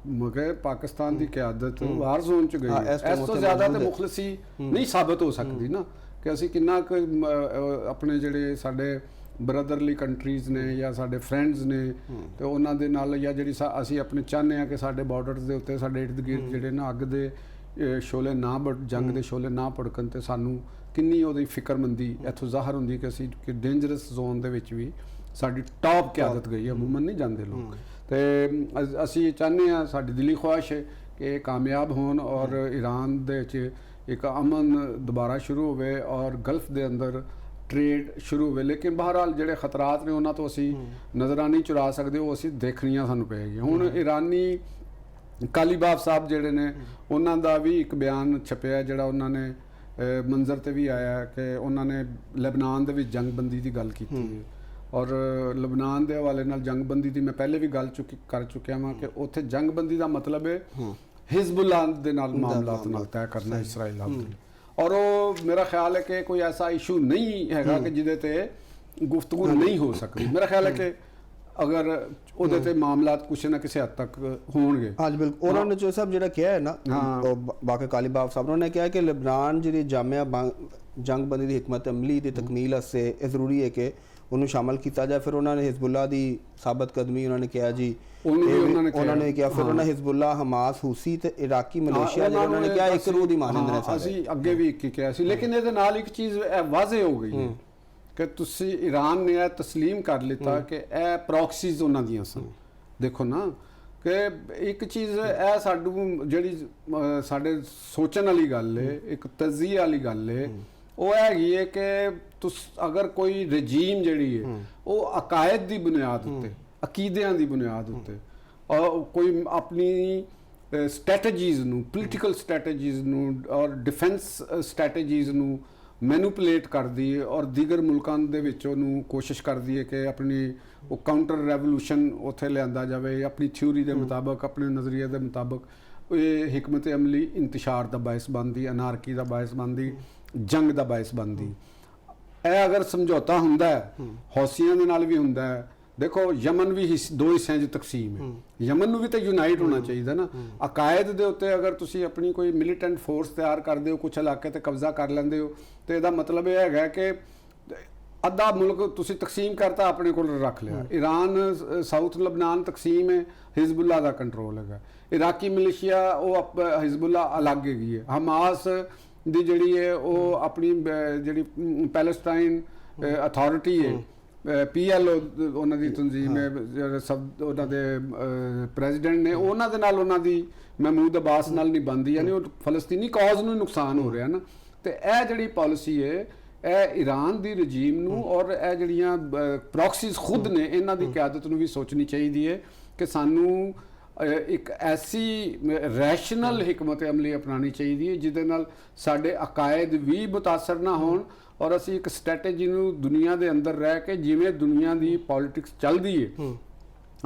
Speaker 2: ਮਗਰ ਪਾਕਿਸਤਾਨ ਦੀ ਕਿਆਦਤ ਵਾਰ ਜ਼ੋਨ 'ਚ ਗਈ। ਇਸ ਤੋਂ ਜ਼ਿਆਦਾ ਤੇ ਮੁਖਲਸੀ ਨਹੀਂ ਸਾਬਤ ਹੋ ਸਕਦੀ ਨਾ ਕਿ ਅਸੀਂ ਕਿੰਨਾ ਕੁ ਆਪਣੇ ਜਿਹੜੇ ਸਾਡੇ ਬ੍ਰਦਰਲੀ ਕੰਟਰੀਜ਼ ਨੇ ਜਾਂ ਸਾਡੇ ਫਰੈਂਡਸ ਨੇ ਤੇ ਉਹਨਾਂ ਦੇ ਨਾਲ ਜਾਂ ਜਿਹੜੀ ਅਸੀਂ ਆਪਣੇ ਚਾਹੁੰਦੇ ਹਾਂ ਕਿ ਸਾਡੇ ਬਾਰਡਰਸ ਦੇ ਉੱਤੇ ਸਾਡੇ ਇਰਦ ਗਿਰਦ ਜਿਹੜੇ ਨਾ ਅੱਗ ਦੇ ਸ਼ੋਲੇ ਨਾ ਜੰਗ ਦੇ ਸ਼ੋਲੇ ਨਾ ਭੜਕਣ ਤੇ ਸਾਨੂੰ ਕਿੰਨੀ ਉਹਦੀ ਫਿਕਰਮੰਦੀ ਇੱਥੋਂ ਜ਼ਾਹਰ ਹੁੰਦੀ ਕਿ ਅਸੀਂ ਕਿ ਡੇਂਜਰਸ ਜ਼ੋਨ ਦੇ ਵਿੱਚ ਵੀ ਸਾਡੀ ਟੌਪ ਕਿਆਦਤ ਗਈ ਹੈ, ਅਮੂਮਨ ਨਹੀਂ ਜਾਂਦੇ ਲੋਕ। ਤੇ ਅਸੀਂ ਚਾਹੁੰਦੇ ਹਾਂ, ਸਾਡੀ ਦਿਲੀ ਖੁਆਇਸ਼ ਹੈ ਕਿ ਇਹ ਕਾਮਯਾਬ ਹੋਣ ਔਰ ਈਰਾਨ ਦੇ ਵਿੱਚ ਇੱਕ ਅਮਨ ਦੁਬਾਰਾ ਸ਼ੁਰੂ ਹੋਵੇ ਔਰ ਗਲਫ ਦੇ ਅੰਦਰ ਟ੍ਰੇਡ ਸ਼ੁਰੂ ਹੋਵੇ। ਲੇਕਿਨ ਬਹਰਹਾਲ ਜਿਹੜੇ ਖਤਰਾਤ ਨੇ ਉਹਨਾਂ ਤੋਂ ਅਸੀਂ ਨਜ਼ਰਾਂ ਨਹੀਂ ਚੁਰਾ ਸਕਦੇ, ਉਹ ਅਸੀਂ ਦੇਖਣੀਆਂ ਸਾਨੂੰ ਪਏਗੀਆਂ। ਹੁਣ ਇਰਾਨੀ ਕਾਲੀਬਾਫ ਸਾਹਿਬ ਜਿਹੜੇ ਨੇ ਉਹਨਾਂ ਦਾ ਵੀ ਇੱਕ ਬਿਆਨ ਛਪਿਆ ਜਿਹੜਾ ਉਹਨਾਂ ਨੇ ਮੰਜ਼ਰ ਤੇ ਵੀ ਆਇਆ ਕਿ ਉਹਨਾਂ ਨੇ ਲਬਨਾਨ ਦੇ ਵਿੱਚ ਜੰਗਬੰਦੀ ਦੀ ਗੱਲ ਕੀਤੀ ਹੈ ਔਰ ਲਬਨਾਨ ਦੇ ਹਵਾਲੇ ਨਾਲ ਜੰਗਬੰਦੀ ਦੀ ਮੈਂ ਪਹਿਲੇ ਵੀ ਗੱਲ ਕਰ ਚੁੱਕਿਆ ਹਾਂ ਕਿ ਉੱਥੇ ਜੰਗਬੰਦੀ ਦਾ ਮਤਲਬ ਹੈ ਹਿਜ਼ਬੁੱਲਾ ਦੇ ਨਾਲ ਮਾਮਲਾਤ ਨਾਲ ਤੈਅ ਕਰਨਾ ਇਸਰਾਈਲ ਨਾਲ। ਔਰ ਉਹ ਮੇਰਾ ਖਿਆਲ ਹੈ ਕਿ ਕੋਈ ਐਸਾ ਇਸ਼ੂ ਨਹੀਂ ਹੈਗਾ ਕਿ ਜਿਹਦੇ ਤੇ ਗੁਫ਼ਤਗੂ ਨਹੀਂ ਹੋ ਸਕਦੀ। ਮੇਰਾ ਖਿਆਲ ਹੈ ਕਿ ਅਗਰ ਉਹਦੇ ਤੇ ਮਾਮਲਾਤ ਕੁਛ ਨਾ ਕਿਸੇ ਹੱਦ ਤੱਕ ਹੋਣਗੇ।
Speaker 1: ਹਾਂਜੀ ਬਿਲਕੁਲ। ਉਹਨਾਂ ਨੇ ਜੋ ਸਾਹਿਬ ਜਿਹੜਾ ਕਿਹਾ ਹੈ ਨਾ ਬਾਕੀ ਕਾਲੀਬਾਫ ਸਾਹਿਬ ਨੇ ਕਿਹਾ ਕਿ ਲਬਨਾਨ ਜਿਹੜੀ ਜਾਮਿਆ ਜੰਗਬੰਦੀ ਦੀ ਹਕਮਤ ਅਮਲੀ ਦੀ ਤਕਮੀਲ ਵਾਸਤੇ ਇਹ ਜ਼ਰੂਰੀ ਹੈ ਕਿ ਉਹਨੂੰ ਸ਼ਾਮਲ ਕੀਤਾ ਜਾਏ। ਫਿਰ ਉਹਨਾਂ ਨੇ ਹਿਜ਼ਬੁੱਲਾ ਦੀ ਸਾਬਤ ਕਦਮੀ ਉਹਨਾਂ ਨੇ ਕਿਹਾ ਜੀ, ਉਹਨਾਂ ਨੇ ਕਿਹਾ ਫਿਰ ਉਹਨਾਂ ਹਿਜ਼ਬੁੱਲਾ, ਹਮਾਸ, ਹੂਸੀ ਤੇ ਇਰਾਕੀ ਮਲੇਸ਼ੀਆ ਜਿਹੜੇ ਉਹਨਾਂ ਨੇ ਕਿਹਾ ਇੱਕ ਰੂਹ ਦੀ ਮਾਨੰਦ ਨੇ ਸਾਰੇ।
Speaker 2: ਅਸੀਂ ਅੱਗੇ ਵੀ ਇੱਕ ਹੀ ਕਿਹਾ ਸੀ, ਲੇਕਿਨ ਇਹਦੇ ਨਾਲ ਇੱਕ ਚੀਜ਼ ਵਾਜ਼ੇ ਹੋ ਗਈ ਹੈ ਕਿ ਤੁਸੀਂ ਈਰਾਨ ਨੇ ਇਹ ਤਸਲੀਮ ਕਰ ਲਿੱਤਾ ਕਿ ਇਹ ਪ੍ਰੌਕਸੀਜ਼ ਉਹਨਾਂ ਦੀਆਂ ਸਨ। ਦੇਖੋ ਨਾ ਕਿ ਇੱਕ ਚੀਜ਼ ਇਹ ਸਾਨੂੰ ਜਿਹੜੀ ਸਾਡੇ ਸੋਚਣ ਵਾਲੀ ਗੱਲ ਹੈ, ਇੱਕ ਤਜ਼ੀਏ ਵਾਲੀ ਗੱਲ ਹੈ, ਉਹ ਹੈਗੀ ਹੈ ਕਿ ਅਗਰ ਕੋਈ ਰਜੀਮ ਜਿਹੜੀ ਹੈ ਉਹ ਅਕਾਇਦ ਦੀ ਬੁਨਿਆਦ ਉੱਤੇ, ਅਕੀਦਿਆਂ ਦੀ ਬੁਨਿਆਦ ਉੱਤੇ ਔਰ ਕੋਈ ਆਪਣੀ ਸਟ੍ਰੈਟਜੀਜ਼ ਨੂੰ, ਪੋਲੀਟੀਕਲ ਸਟ੍ਰੈਟਜੀਜ਼ ਨੂੰ ਔਰ ਡਿਫੈਂਸ ਸਟ੍ਰੈਟਜੀਜ਼ ਨੂੰ ਮੈਨੂਪੂਲੇਟ ਕਰਦੀ ਹੈ ਔਰ ਦੀਗਰ ਮੁਲਕਾਂ ਦੇ ਵਿੱਚ ਉਹਨੂੰ ਕੋਸ਼ਿਸ਼ ਕਰਦੀ ਹੈ ਕਿ ਆਪਣੀ ਉਹ ਕਾਊਂਟਰ ਰੈਵੋਲੂਸ਼ਨ ਉੱਥੇ ਲਿਆਂਦਾ ਜਾਵੇ ਆਪਣੀ ਥਿਊਰੀ ਦੇ ਮੁਤਾਬਕ, ਆਪਣੇ ਨਜ਼ਰੀਏ ਦੇ ਮੁਤਾਬਕ। ਇਹ ਹਕਮਤ ਅਮਲੀ ਇੰਤਸ਼ਾਰ ਦਾ ਬਾਇਸ ਬਣਦੀ, ਅਨਾਰਕੀ ਦਾ ਬਾਇਸ ਬਣਦੀ, ਜੰਗ ਦਾ ਬਾਇਸ ਬਣਦੀ। ਇਹ ਅਗਰ ਸਮਝੌਤਾ ਹੁੰਦਾ ਹੈ, ਹੌਸੀਆਂ ਦੇ ਨਾਲ ਵੀ ਹੁੰਦਾ ਹੈ। ਦੇਖੋ ਯਮਨ ਵੀ ਦੋ ਹਿੱਸਿਆਂ 'ਚ ਤਕਸੀਮ ਹੈ, ਯਮਨ ਨੂੰ ਵੀ ਤਾਂ ਯੂਨਾਈਟ ਹੋਣਾ ਚਾਹੀਦਾ ਨਾ। ਅਕਾਇਦ ਦੇ ਉੱਤੇ ਅਗਰ ਤੁਸੀਂ ਆਪਣੀ ਕੋਈ ਮਿਲੀਟੈਂਟ ਫੋਰਸ ਤਿਆਰ ਕਰਦੇ ਹੋ, ਕੁਛ ਇਲਾਕੇ ਤੇ ਕਬਜ਼ਾ ਕਰ ਲੈਂਦੇ ਹੋ, ਤੇ ਇਹਦਾ ਮਤਲਬ ਇਹ ਹੈਗਾ ਕਿ ਅੱਧਾ ਮੁਲਕ ਤੁਸੀਂ ਤਕਸੀਮ ਕਰਤਾ, ਆਪਣੇ ਕੋਲ ਰੱਖ ਲਿਆ। ਈਰਾਨ ਸਾਊਥ ਲਬਨਾਨ ਤਕਸੀਮ ਹੈ, ਹਿਜ਼ਬੁੱਲਾ ਦਾ ਕੰਟਰੋਲ ਹੈਗਾ। ਇਰਾਕੀ ਮਲੇਸ਼ੀਆ ਉਹ ਹਿਜ਼ਬੁੱਲਾ ਅਲੱਗ ਹੈਗੀ ਹੈ। ਹਮਾਸ ਦੀ ਜਿਹੜੀ ਹੈ ਉਹ ਆਪਣੀ ਜਿਹੜੀ ਪੈਲਸਟਾਈਨ ਅਥਾਰਟੀ ਹੈ, PLO ਉਹਨਾਂ ਦੀ ਤਨਜ਼ੀਮ ਹੈ, ਸਭ ਉਹਨਾਂ ਦੇ ਪ੍ਰੈਜ਼ੀਡੈਂਟ ਨੇ, ਉਹਨਾਂ ਦੇ ਨਾਲ ਉਹਨਾਂ ਦੀ ਮਹਿਮੂਦ ਅਬਾਸ ਨਾਲ ਨਹੀਂ ਬਣਦੀ, ਯਾਨੀ ਉਹ ਫਲਸਤੀਨੀ ਕੌਜ਼ ਨੂੰ ਨੁਕਸਾਨ ਹੋ ਰਿਹਾ ਨਾ। ਤੇ ਇਹ ਜਿਹੜੀ ਪਾਲਿਸੀ ਹੈ ਇਹ ਈਰਾਨ ਦੀ ਰਜੀਮ ਨੂੰ ਔਰ ਇਹ ਜਿਹੜੀਆਂ ਪ੍ਰੌਕਸੀਜ਼ ਖੁਦ ਨੇ ਇਹਨਾਂ ਦੀ ਕਿਆਦਤ ਨੂੰ ਵੀ ਸੋਚਣੀ ਚਾਹੀਦੀ ਹੈ ਕਿ ਸਾਨੂੰ ਇੱਕ ਐਸੀ ਰੈਸ਼ਨਲ ਹਕਮਤ ਅਮਲੀ ਅਪਣਾਉਣੀ ਚਾਹੀਦੀ ਹੈ ਜਿਹਦੇ ਨਾਲ ਸਾਡੇ ਅਕਾਇਦ ਵੀ ਮੁਤਾਸਰ ਨਾ ਹੋਣ ਔਰ ਅਸੀਂ ਇੱਕ ਸਟ੍ਰੈਟੇਜੀ ਨੂੰ ਦੁਨੀਆ ਦੇ ਅੰਦਰ ਰਹਿ ਕੇ ਜਿਵੇਂ ਦੁਨੀਆ ਦੀ ਪੋਲਿਟਿਕਸ ਚੱਲਦੀ ਹੈ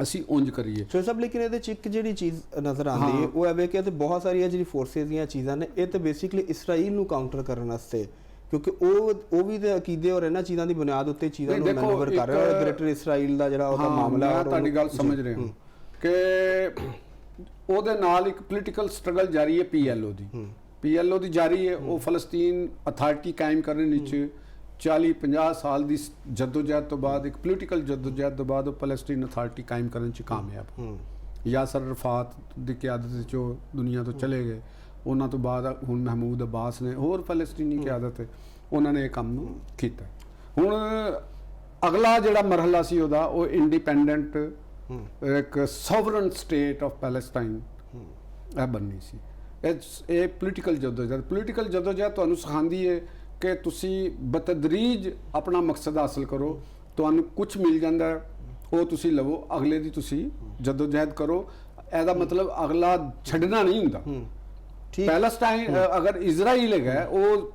Speaker 2: ਅਸੀਂ ਉਂਝ ਕਰੀਏ।
Speaker 1: ਸੋ ਸਭ ਲੇਕਿਨ ਇਹਦੇ ਚ ਇੱਕ ਜਿਹੜੀ ਚੀਜ਼ ਨਜ਼ਰ ਆਉਂਦੀ ਹੈ ਉਹ ਹੈ ਕਿ ਤੇ ਬਹੁਤ ਸਾਰੀਆਂ ਜਿਹੜੀ ਫੋਰਸਿਸ ਦੀਆਂ ਚੀਜ਼ਾਂ ਨੇ ਇਹ ਤੇ ਬੇਸਿਕਲੀ ਇਸਰਾਈਲ ਨੂੰ ਕਾਊਂਟਰ ਕਰਨ ਵਾਸਤੇ, ਕਿਉਂਕਿ ਉਹ ਵੀ ਤੇ ਅਕੀਦੇ ਔਰ ਇਹਨਾਂ ਚੀਜ਼ਾਂ ਦੀ ਬੁਨਿਆਦ ਉੱਤੇ ਚੀਜ਼ਾਂ ਨੂੰ ਮੈਨੂਵਰ ਕਰ ਰਿਹਾ ਹੈ। ਗ੍ਰੇਟਰ ਇਸਰਾਈਲ ਦਾ ਜਿਹੜਾ ਉਹਦਾ ਮਾਮਲਾ ਹੈ,
Speaker 2: ਤੁਹਾਡੀ ਗੱਲ ਸਮਝ ਰਹੇ ਹਾਂ ਕਿ ਉਹਦੇ ਨਾਲ ਇੱਕ ਪੋਲੀਟੀਕਲ ਸਟਰਗਲ ਜਾਰੀ ਹੈ PLO ਦੀ ਜਾਰੀ ਹੈ। ਉਹ ਫਲਸਤੀਨ ਅਥਾਰਟੀ ਕਾਇਮ ਕਰਨ ਵਿੱਚ 40-50 ਸਾਲ ਦੀ ਜਦੋਜਹਿਦ ਤੋਂ ਬਾਅਦ, ਇੱਕ ਪੋਲੀਟੀਕਲ ਜਦੋਜਹਿਦ ਤੋਂ ਬਾਅਦ ਉਹ ਫਲਸਤੀਨ ਅਥਾਰਟੀ ਕਾਇਮ ਕਰਨ 'ਚ ਕਾਮਯਾਬ। ਯਾਸਰ ਅਰਫਾਤ ਦੀ ਕਿਆਦਤ ਵਿੱਚ ਉਹ ਦੁਨੀਆ ਤੋਂ ਚਲੇ ਗਏ। ਉਹਨਾਂ ਤੋਂ ਬਾਅਦ ਹੁਣ ਮਹਿਮੂਦ ਅਬਾਸ ਨੇ, ਹੋਰ ਫਲਸਤੀਨੀ ਕਿਆਦਤ ਹੈ, ਉਹਨਾਂ ਨੇ ਇਹ ਕੰਮ ਕੀਤਾ। ਹੁਣ ਅਗਲਾ ਜਿਹੜਾ ਮਰਹਲਾ ਸੀ ਉਹਦਾ ਉਹ ਇੰਡੀਪੈਂਡੈਂਟ ਇੱਕ ਸੋਵਰਨ ਸਟੇਟ ਆਫ ਪੈਲਸਟਾਈਨ ਇਹ ਬਣਨੀ ਸੀ। ਇਹ ਪੋਲੀਟੀਕਲ ਜਦੋਜਹਿਦ ਤੁਹਾਨੂੰ ਸਿਖਾਉਂਦੀ ਹੈ ਕਿ ਤੁਸੀਂ ਬਤਦਰੀਜ ਆਪਣਾ ਮਕਸਦ ਹਾਸਲ ਕਰੋ, ਤੁਹਾਨੂੰ ਕੁਝ ਮਿਲ ਜਾਂਦਾ ਉਹ ਤੁਸੀਂ ਲਵੋ, ਅਗਲੇ ਦੀ ਤੁਸੀਂ ਜਦੋਜਹਿਦ ਕਰੋ। ਇਹਦਾ ਮਤਲਬ ਅਗਲਾ ਛੱਡਣਾ ਨਹੀਂ ਹੁੰਦਾ। ਪੈਲਸਟਾਈਨ ਅਗਰ ਇਜ਼ਰਾਈਲ ਹੈਗਾ ਉਹ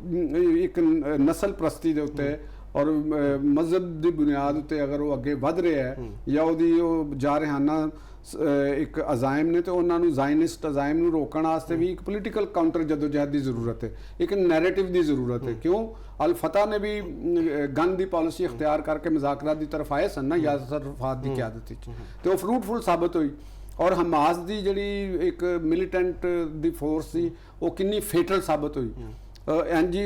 Speaker 2: ਇੱਕ ਨਸਲ ਪ੍ਰਸਤੀ ਦੇ ਉੱਤੇ ਔਰ ਮਜ਼ਹਬ ਦੀ ਬੁਨਿਆਦ ਉੱਤੇ ਅਗਰ ਉਹ ਅੱਗੇ ਵਧ ਰਿਹਾ ਹੈ ਜਾਂ ਉਹਦੀ ਉਹ ਜਾਰਹਾਨਾ ਇੱਕ ਅਜ਼ਾਇਮ ਨੇ ਤੇ ਉਹਨਾਂ ਨੂੰ ਜ਼ਾਇਨਿਸਟ ਅਜ਼ਾਇਮ ਨੂੰ ਰੋਕਣ ਵਾਸਤੇ ਵੀ ਇੱਕ ਪੋਲੀਟੀਕਲ ਕਾਊਂਟਰ ਜਦੋਜਹਿਦ ਦੀ ਜ਼ਰੂਰਤ ਹੈ, ਇੱਕ ਨੈਰੇਟਿਵ ਦੀ ਜ਼ਰੂਰਤ ਹੈ। ਕਿਉਂ ਅਲ ਫਤਹ ਨੇ ਵੀ ਗਨ ਦੀ ਪਾਲਿਸੀ ਇਖਤਿਆਰ ਕਰਕੇ ਮੁਜ਼ਾਕਰਾਤ ਦੀ ਤਰਫ ਆਏ ਸਨ ਨਾ ਯਾਸਰ ਅਰਫਾਤ ਦੀ ਕਿਆਦਤ ਵਿੱਚ, ਤੇ ਉਹ ਫਰੂਟਫੁਲ ਸਾਬਤ ਹੋਈ। ਔਰ ਹਮਾਸ ਦੀ ਜਿਹੜੀ ਇੱਕ ਮਿਲੀਟੈਂਟ ਦੀ ਫੋਰਸ ਸੀ ਉਹ ਕਿੰਨੀ ਫੇਟਲ ਸਾਬਤ ਹੋਈ। ਐਨਜੀ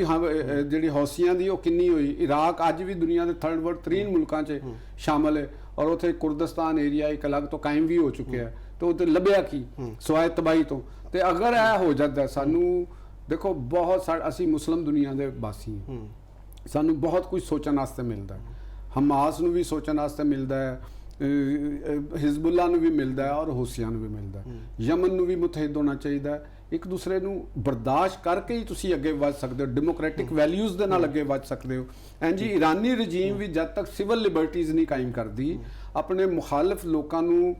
Speaker 2: ਜਿਹੜੀ ਹੌਸੀਆਂ ਦੀ ਉਹ ਕਿੰਨੀ ਹੋਈ। ਇਰਾਕ ਅੱਜ ਵੀ ਦੁਨੀਆ ਦੇ 3rd ਵਰਲਡ ਤਰੀਨ ਮੁਲਕਾਂ 'ਚ ਸ਼ਾਮਲ ਹੈ ਔਰ ਉੱਥੇ ਕੁਰਦਿਸਤਾਨ ਏਰੀਆ ਇੱਕ ਅਲੱਗ ਤੋਂ ਕਾਇਮ ਵੀ ਹੋ ਚੁੱਕਿਆ ਹੈ। ਤੇ ਉੱਥੇ ਲੱਭਿਆ ਕੀ ਸਵਾਏ ਤਬਾਹੀ ਤੋਂ। ਤੇ ਅਗਰ ਇਹ ਹੋ ਜਾਂਦਾ ਸਾਨੂੰ ਦੇਖੋ ਬਹੁਤ ਅਸੀਂ ਮੁਸਲਿਮ ਦੁਨੀਆ ਦੇ ਵਾਸੀ ਹਾਂ, ਸਾਨੂੰ ਬਹੁਤ ਕੁਝ ਸੋਚਣ ਵਾਸਤੇ ਮਿਲਦਾ ਹੈ। ਹਮਾਸ ਨੂੰ ਵੀ ਸੋਚਣ ਵਾਸਤੇ ਮਿਲਦਾ ਹੈ, ਹਿਜ਼ਬੁੱਲਾ ਨੂੰ ਵੀ ਮਿਲਦਾ ਹੈ ਔਰ ਹੂਸੀਆਂ ਨੂੰ ਵੀ ਮਿਲਦਾ ਹੈ। ਯਮਨ ਨੂੰ ਵੀ ਮੁਤਹਿਦ ਹੋਣਾ ਚਾਹੀਦਾ ਹੈ। ਇੱਕ ਦੂਸਰੇ ਨੂੰ ਬਰਦਾਸ਼ਤ ਕਰਕੇ ਹੀ ਤੁਸੀਂ ਅੱਗੇ ਵੱਧ ਸਕਦੇ ਹੋ, ਡੈਮੋਕ੍ਰੈਟਿਕ ਵੈਲਿਊਜ਼ ਦੇ ਨਾਲ ਅੱਗੇ ਵੱਧ ਸਕਦੇ ਹੋ। ਜੀ ਇਰਾਨੀ ਰਜੀਮ ਵੀ ਜਦ ਤੱਕ ਸਿਵਲ ਲਿਬਰਟੀਜ਼ ਨਹੀਂ ਕਾਇਮ ਕਰਦੀ, ਆਪਣੇ ਮੁਖਾਲਿਫ ਲੋਕਾਂ ਨੂੰ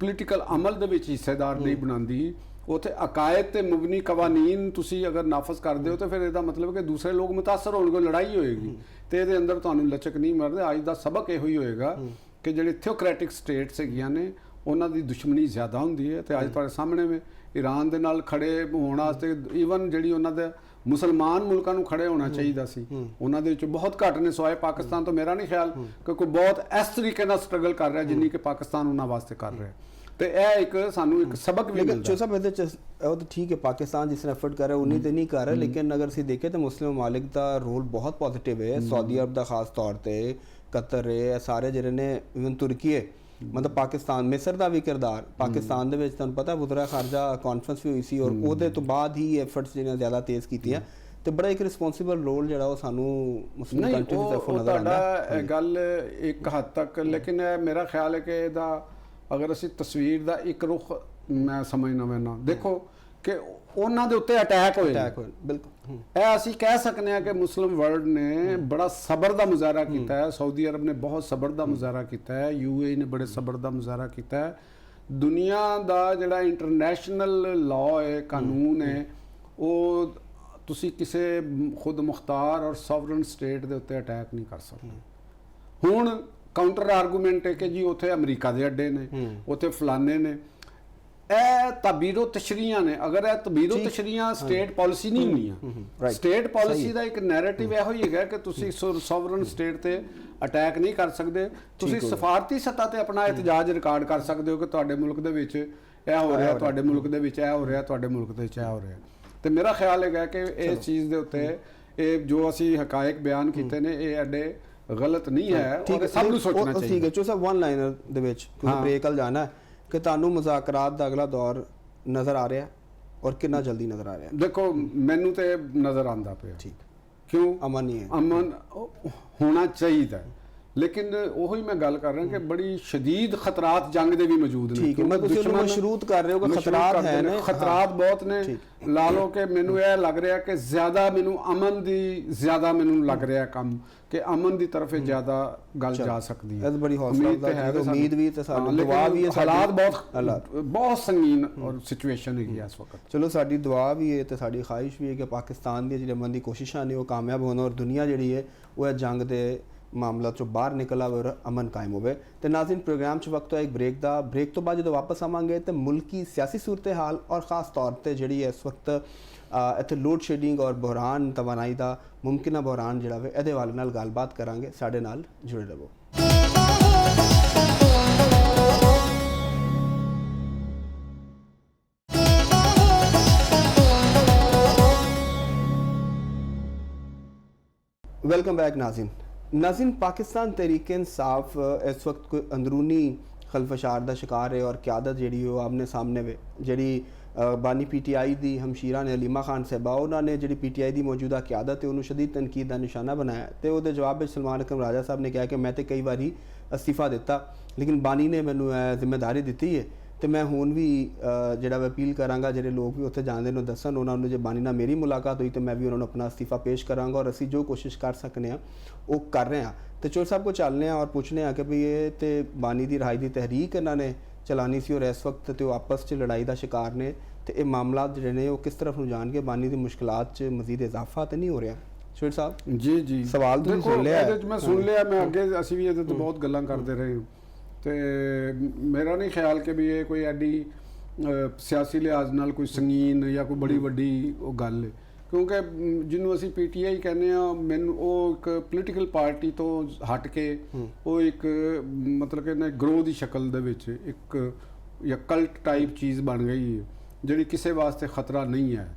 Speaker 2: ਪੋਲੀਟੀਕਲ ਅਮਲ ਦੇ ਵਿੱਚ ਹਿੱਸੇਦਾਰ ਨਹੀਂ ਬਣਾਉਂਦੀ, ਉੱਥੇ ਅਕਾਇਦ ਤੇ ਮੁਬਨੀ ਕਵਾਨੀਨ ਤੁਸੀਂ ਅਗਰ ਨਾਫਜ਼ ਕਰਦੇ ਹੋ ਤਾਂ ਫਿਰ ਇਹਦਾ ਮਤਲਬ ਕਿ ਦੂਸਰੇ ਲੋਕ ਮੁਤਾਸਰ ਹੋਣਗੇ, ਲੜਾਈ ਹੋਏਗੀ ਤੇ ਇਹਦੇ ਅੰਦਰ ਤੁਹਾਨੂੰ ਲਚਕ ਨਹੀਂ ਮਰਦੇ। ਅੱਜ ਦਾ ਸਬਕ ਇਹੋ ਹੀ ਹੋਏਗਾ ਕਿ ਜਿਹੜੇ ਥਿਓਕ੍ਰੈਟਿਕ ਸਟੇਟਸ ਹੈਗੀਆਂ ਨੇ ਉਹਨਾਂ ਦੀ ਦੁਸ਼ਮਣੀ ਜ਼ਿਆਦਾ ਹੁੰਦੀ ਹੈ। ਤੇ ਅੱਜ ਤੁਹਾਡੇ ਸਾਹਮਣੇ ਵੀ ਈਰਾਨ ਦੇ ਨਾਲ ਖੜੇ ਹੋਣ ਵਾਸਤੇ ਈਵਨ ਜਿਹੜੀ ਉਹਨਾਂ ਦੇ ਮੁਸਲਮਾਨ ਮੁਲਕਾਂ ਨੂੰ ਖੜੇ ਹੋਣਾ ਚਾਹੀਦਾ ਸੀ, ਉਹਨਾਂ ਦੇ ਵਿੱਚ ਬਹੁਤ ਘੱਟ ਨੇ, ਸਿਵਾਏ ਪਾਕਿਸਤਾਨ ਤੋਂ। ਮੇਰਾ ਨਹੀਂ ਖਿਆਲ ਕਿ ਕੋਈ ਬਹੁਤ ਇਸ ਤਰੀਕੇ ਨਾਲ ਸਟਰਗਲ ਕਰ ਰਿਹਾ ਜਿੰਨੀ ਕਿ ਪਾਕਿਸਤਾਨ ਉਹਨਾਂ ਵਾਸਤੇ ਕਰ ਰਿਹਾ। ਤੇ ਇਹ ਇੱਕ ਸਾਨੂੰ ਇੱਕ ਸਬਕ ਵੀ ਮਿਲਦਾ ਹੈ।
Speaker 1: ਸਾਹਿਬ ਇਹਦੇ ਚ ਉਹ ਤਾਂ ਠੀਕ ਹੈ, ਪਾਕਿਸਤਾਨ ਜਿਸ ਤਰ੍ਹਾਂ ਐਫਰਟ ਕਰ ਰਿਹਾ ਉਨੀ ਤੇ ਨਹੀਂ ਕਰ ਰਿਹਾ, ਲੇਕਿਨ ਅਗਰ ਅਸੀਂ ਦੇਖੇ ਤਾਂ ਮੁਸਲਿਮ ਮਮਾਲਿਕ ਦਾ ਰੋਲ ਬਹੁਤ ਪੋਜ਼ਿਟਿਵ ਹੈ। ਸਾਊਦੀ ਅਰਬ ਦਾ ਖਾਸ ਤੌਰ ਤੇ, ਕਤਰ ਹੈ, ਸਾਰੇ ਜਿਹੜੇ ਨੇ, ਇਵਨ ਤੁਰਕੀ ਹੈ, ਮਤਲਬ ਪਾਕਿਸਤਾਨ, ਮਿਸਰ ਦਾ ਵੀ ਕਿਰਦਾਰ ਪਾਕਿਸਤਾਨ ਦੇ ਵਿੱਚ ਤੁਹਾਨੂੰ ਪਤਾ ਵਜ਼ਰਾ ਖਾਰਜਾ ਕਾਨਫਰੰਸ ਵੀ ਹੋਈ ਸੀ ਔਰ ਉਹਦੇ ਤੋਂ ਬਾਅਦ ਹੀ ਐਫਰਟਸ ਜਿਹੜੀਆਂ ਜ਼ਿਆਦਾ ਤੇਜ਼ ਕੀਤੀਆਂ ਤੇ ਬੜਾ ਇੱਕ ਰਿਸਪੌਂਸਿਬਲ ਰੋਲ ਜਿਹੜਾ ਉਹ ਸਾਨੂੰ ਮੁਸਲਿਮ ਕੰਟਰੀ ਦੀ ਤਰਫੋਂ ਨਜ਼ਰ ਆਉਂਦਾ ਹੈ।
Speaker 2: ਗੱਲ ਇੱਕ ਹੱਦ ਤੱਕ, ਲੇਕਿਨ ਮੇਰਾ ਖਿਆਲ ਹੈ ਕਿ ਇਹਦਾ ਅਗਰ ਅਸੀਂ ਤਸਵੀਰ ਦਾ ਇੱਕ ਰੁਖ ਮੈਂ ਸਮਝਣਾ ਮੈਨਾਂ ਦੇਖੋ ਕਿ ਉਹਨਾਂ ਦੇ ਉੱਤੇ ਅਟੈਕ ਹੋਏ
Speaker 1: ਬਿਲਕੁਲ।
Speaker 2: ਇਹ ਅਸੀਂ ਕਹਿ ਸਕਦੇ ਹਾਂ ਕਿ ਮੁਸਲਿਮ ਵਰਲਡ ਨੇ ਬੜਾ ਸਬਰ ਦਾ ਮੁਜ਼ਾਹਰਾ ਕੀਤਾ ਹੈ, ਸਾਊਦੀ ਅਰਬ ਨੇ ਬਹੁਤ ਸਬਰ ਦਾ ਮੁਜ਼ਾਹਰਾ ਕੀਤਾ ਹੈ, UAE ਨੇ ਬੜੇ ਸਬਰ ਦਾ ਮੁਜ਼ਾਹਰਾ ਕੀਤਾ ਹੈ। ਦੁਨੀਆ ਦਾ ਜਿਹੜਾ ਇੰਟਰਨੈਸ਼ਨਲ ਲਾਅ ਹੈ, ਕਾਨੂੰਨ ਹੈ, ਉਹ ਤੁਸੀਂ ਕਿਸੇ ਖੁਦ ਮੁਖਤਾਰ ਔਰ ਸੋਵਰਨ ਸਟੇਟ ਦੇ ਉੱਤੇ ਅਟੈਕ ਨਹੀਂ ਕਰ ਸਕਦੇ। ਹੁਣ ਕਾਊਂਟਰ ਆਰਗੂਮੈਂਟ ਹੈ ਕਿ ਜੀ ਉੱਥੇ ਅਮਰੀਕਾ ਦੇ ਅੱਡੇ ਨੇ, ਉੱਥੇ ਫਲਾਣੇ ਨੇ। ਇਹ ਤਬੀਰੋ ਤਸ਼ਰੀਆਂ ਨੇ। ਅਗਰ ਇਹ ਤਬੀਰੋ ਤਸ਼ਰੀਆਂ ਸਟੇਟ ਪਾਲਿਸੀ ਨਹੀਂ ਹੁੰਦੀਆਂ, ਸਟੇਟ ਪਾਲਿਸੀ ਦਾ ਇੱਕ ਨੈਰੇਟਿਵ ਇਹੋ ਹੀ ਹੈਗਾ ਕਿ ਤੁਸੀਂ ਸੋਵਰਨ ਸਟੇਟ ਤੇ ਅਟੈਕ ਨਹੀਂ ਕਰ ਸਕਦੇ। ਤੁਸੀਂ ਸਫਾਰਤੀ ਸਤ੍ਹਾ ਤੇ ਆਪਣਾ ਇਤਜਾਜ ਰਿਕਾਰਡ ਕਰ ਸਕਦੇ ਹੋ ਕਿ ਤੁਹਾਡੇ ਮੁਲਕ ਦੇ ਵਿੱਚ ਇਹ ਹੋ ਰਿਹਾ, ਤੁਹਾਡੇ ਮੁਲਕ ਦੇ ਵਿੱਚ ਇਹ ਹੋ ਰਿਹਾ, ਤੁਹਾਡੇ ਮੁਲਕ ਦੇ ਵਿੱਚ ਇਹ ਹੋ ਰਿਹਾ। ਤੇ ਮੇਰਾ ਖਿਆਲ ਹੈਗਾ ਕਿ ਇਸ ਚੀਜ਼ ਦੇ ਉੱਤੇ ਇਹ ਜੋ ਅਸੀਂ ਹਕਾਇਕ ਬਿਆਨ ਕੀਤੇ ਨੇ ਇਹ ਐਡੇ ਗਲਤ ਨਹੀਂ ਹੈ, ਔਰ ਸਭ ਨੂੰ ਸੋਚਣਾ ਚਾਹੀਦਾ।
Speaker 1: ਠੀਕ ਹੈ ਚੋ ਸਾਹਿਬ, ਵਨ ਲਾਈਨਰ ਦੇ ਵਿੱਚ ਕਿਉਂਕਿ ਬ੍ਰੇਕ ਵੱਲ ਜਾਣਾ ਕਿ ਤੁਹਾਨੂੰ ਮੁਜ਼ਾਕਰਾਤ ਦਾ ਅਗਲਾ ਦੌਰ ਨਜ਼ਰ ਆ ਰਿਹਾ ਔਰ ਕਿੰਨਾ ਜਲਦੀ ਨਜ਼ਰ ਆ ਰਿਹਾ?
Speaker 2: ਦੇਖੋ ਮੈਨੂੰ ਤੇ ਨਜ਼ਰ ਆਂਦਾ ਪਿਆ।
Speaker 1: ਠੀਕ,
Speaker 2: ਕਿਉਂ?
Speaker 1: ਅਮਨ ਨਹੀਂ ਹੈ,
Speaker 2: ਅਮਨ ਹੋਣਾ ਚਾਹੀਦਾ, ਲੇਕਿਨ ਉਹੀ ਮੈਂ ਗੱਲ ਕਰ ਰਿਹਾ ਕਿ ਬੜੀ ਸ਼ਦੀਦ ਖਤਰਾਤ ਜੰਗ ਦੇ ਵੀ ਮੌਜੂਦ ਨੇ।
Speaker 1: ਠੀਕ ਹੈ, ਮੈਂ ਤੁਸੀਂ ਉਹਨੂੰ ਮਸ਼ਰੂਤ ਕਰ ਰਹੇ ਹੋ ਕਿ ਖਤਰਾਤ ਹੈ ਨੇ,
Speaker 2: ਖਤਰਾਤ ਬਹੁਤ ਨੇ। ਲਾ ਲਓ ਕਿ ਮੈਨੂੰ ਇਹ ਲੱਗ ਰਿਹਾ ਕਿ ਜ਼ਿਆਦਾ ਮੈਨੂੰ ਅਮਨ ਦੀ ਜ਼ਿਆਦਾ ਮੈਨੂੰ ਲੱਗ ਰਿਹਾ ਕੰਮ ਕਿ ਅਮਨ ਦੀ ਤਰਫ ਜ਼ਿਆਦਾ ਗੱਲ ਜਾ ਸਕਦੀ ਹੈ।
Speaker 1: ਇਹ ਬੜੀ ਹੌਸਲਾ ਹੈ, ਉਮੀਦ ਵੀ ਤੇ ਸਾਡੀ ਦੁਆ ਵੀ ਹੈ।
Speaker 2: ਹਾਲਾਤ ਬਹੁਤ ਸੰਗੀਨ ਔਰ ਸਿਚੁਏਸ਼ਨ ਹੈਗੀ ਇਸ ਵਕਤ।
Speaker 1: ਚਲੋ ਸਾਡੀ ਦੁਆ ਵੀ ਹੈ ਤੇ ਸਾਡੀ ਖਾਹਿਸ਼ ਵੀ ਹੈ ਕਿ ਪਾਕਿਸਤਾਨ ਦੀ ਜਿਹੜੀ ਅਮਨ ਦੀ ਕੋਸ਼ਿਸ਼ਾਂ ਨੇ ਉਹ ਕਾਮਯਾਬ ਹੋਣ ਔਰ ਦੁਨੀਆ ਜਿਹੜੀ ਹੈ ਉਹ ਜੰਗ ਦੇ ਮਾਮਲਾ ਚੋਂ ਬਾਹਰ ਨਿਕਲ ਆਵੇ ਔਰ ਅਮਨ ਕਾਇਮ ਹੋਵੇ। ਤੇ ਨਾਜ਼ਰੀਨ, ਪ੍ਰੋਗਰਾਮ 'ਚ ਵਕਤ ਹੈ ਇੱਕ ਬ੍ਰੇਕ ਦਾ। ਬ੍ਰੇਕ ਤੋਂ ਬਾਅਦ ਜਦੋਂ ਵਾਪਸ ਆਵਾਂਗੇ ਤੇ ਮੁਲਕੀ ਸਿਆਸੀ ਸੂਰਤ ਹਾਲ ਔਰ ਖਾਸ ਤੌਰ ਤੇ ਜਿਹੜੀ ਇਸ ਵਕਤ ਇੱਥੇ ਲੋਡ ਸ਼ੈਡਿੰਗ ਔਰ ਬੁਹਰਾਨ ਤਵਾਨਾਈ ਦਾ ਮੁਮਕਿਨਾ ਬੁਹਰਾਨ ਜਿਹੜਾ ਵੇ ਇਹਦੇ ਵਾਲੇ ਨਾਲ ਗੱਲਬਾਤ ਕਰਾਂਗੇ। ਸਾਡੇ ਨਾਲ ਜੁੜੇ ਰਹੋ। वेलकम बैक नाज़रीन, पाकिस्तान तहरीक इंसाफ इस वक्त कोई अंदरूनी खलफशार का शिकार है और क्यादत जी आमने सामने वे जी बानी PTI की हमशीरा ने अलीमा खान साहबा उन्होंने जी PTI की मौजूदा क्यादत है उन्होंने शदीद तनकीद का निशाना बनाया। तो वो जवाब में सलमान अकरम राजा साहब ने कहा कि मैं तो कई बार अस्तीफा दिता लेकिन बानी ने मैनू जिम्मेदारी दी है तो मैं हुण भी जिहड़ा अपील करांगा जिहड़े लोग भी उत्थे जांदे ने दस्सण उन्होंने जो बानी नाल मेरी मुलाकात हुई तो मैं भी उन्होंने अपना अस्तीफा पेश करांगा और असी जो कोशिश कर सकने वो कर रहे हैं। तो चोर साहब को चलने और पूछने कि भी ये तो बानी की रहाई की तहरीक इन्होंने चलानी सी और इस वक्त तो आपस च लड़ाई का शिकार ने तो ये मामला जिहड़े ने वो किस तरफ जान के बानी की मुश्किलात च मजीद इजाफा तो नहीं हो रहा? शोर साहब
Speaker 2: जी जी
Speaker 1: सवाल तो सुन लिया,
Speaker 2: मैं सुन लिया, मैं अगे असी भी ये बहुत गल्लां करते रहे। तो मेरा नहीं ख्याल कि भी ये कोई एडी सियासी लिहाज नाल कोई संगीन या कोई बड़ी वड्डी गल है, क्योंकि जिन्हों असी PTI कहने मैनू वो एक पोलीटिकल पार्टी तो हट के वो एक मतलब कि ग्रोह की शक्ल दे विच एक या कल्ट टाइप चीज़ बन गई है जिहड़ी किसी वास्ते खतरा नहीं है।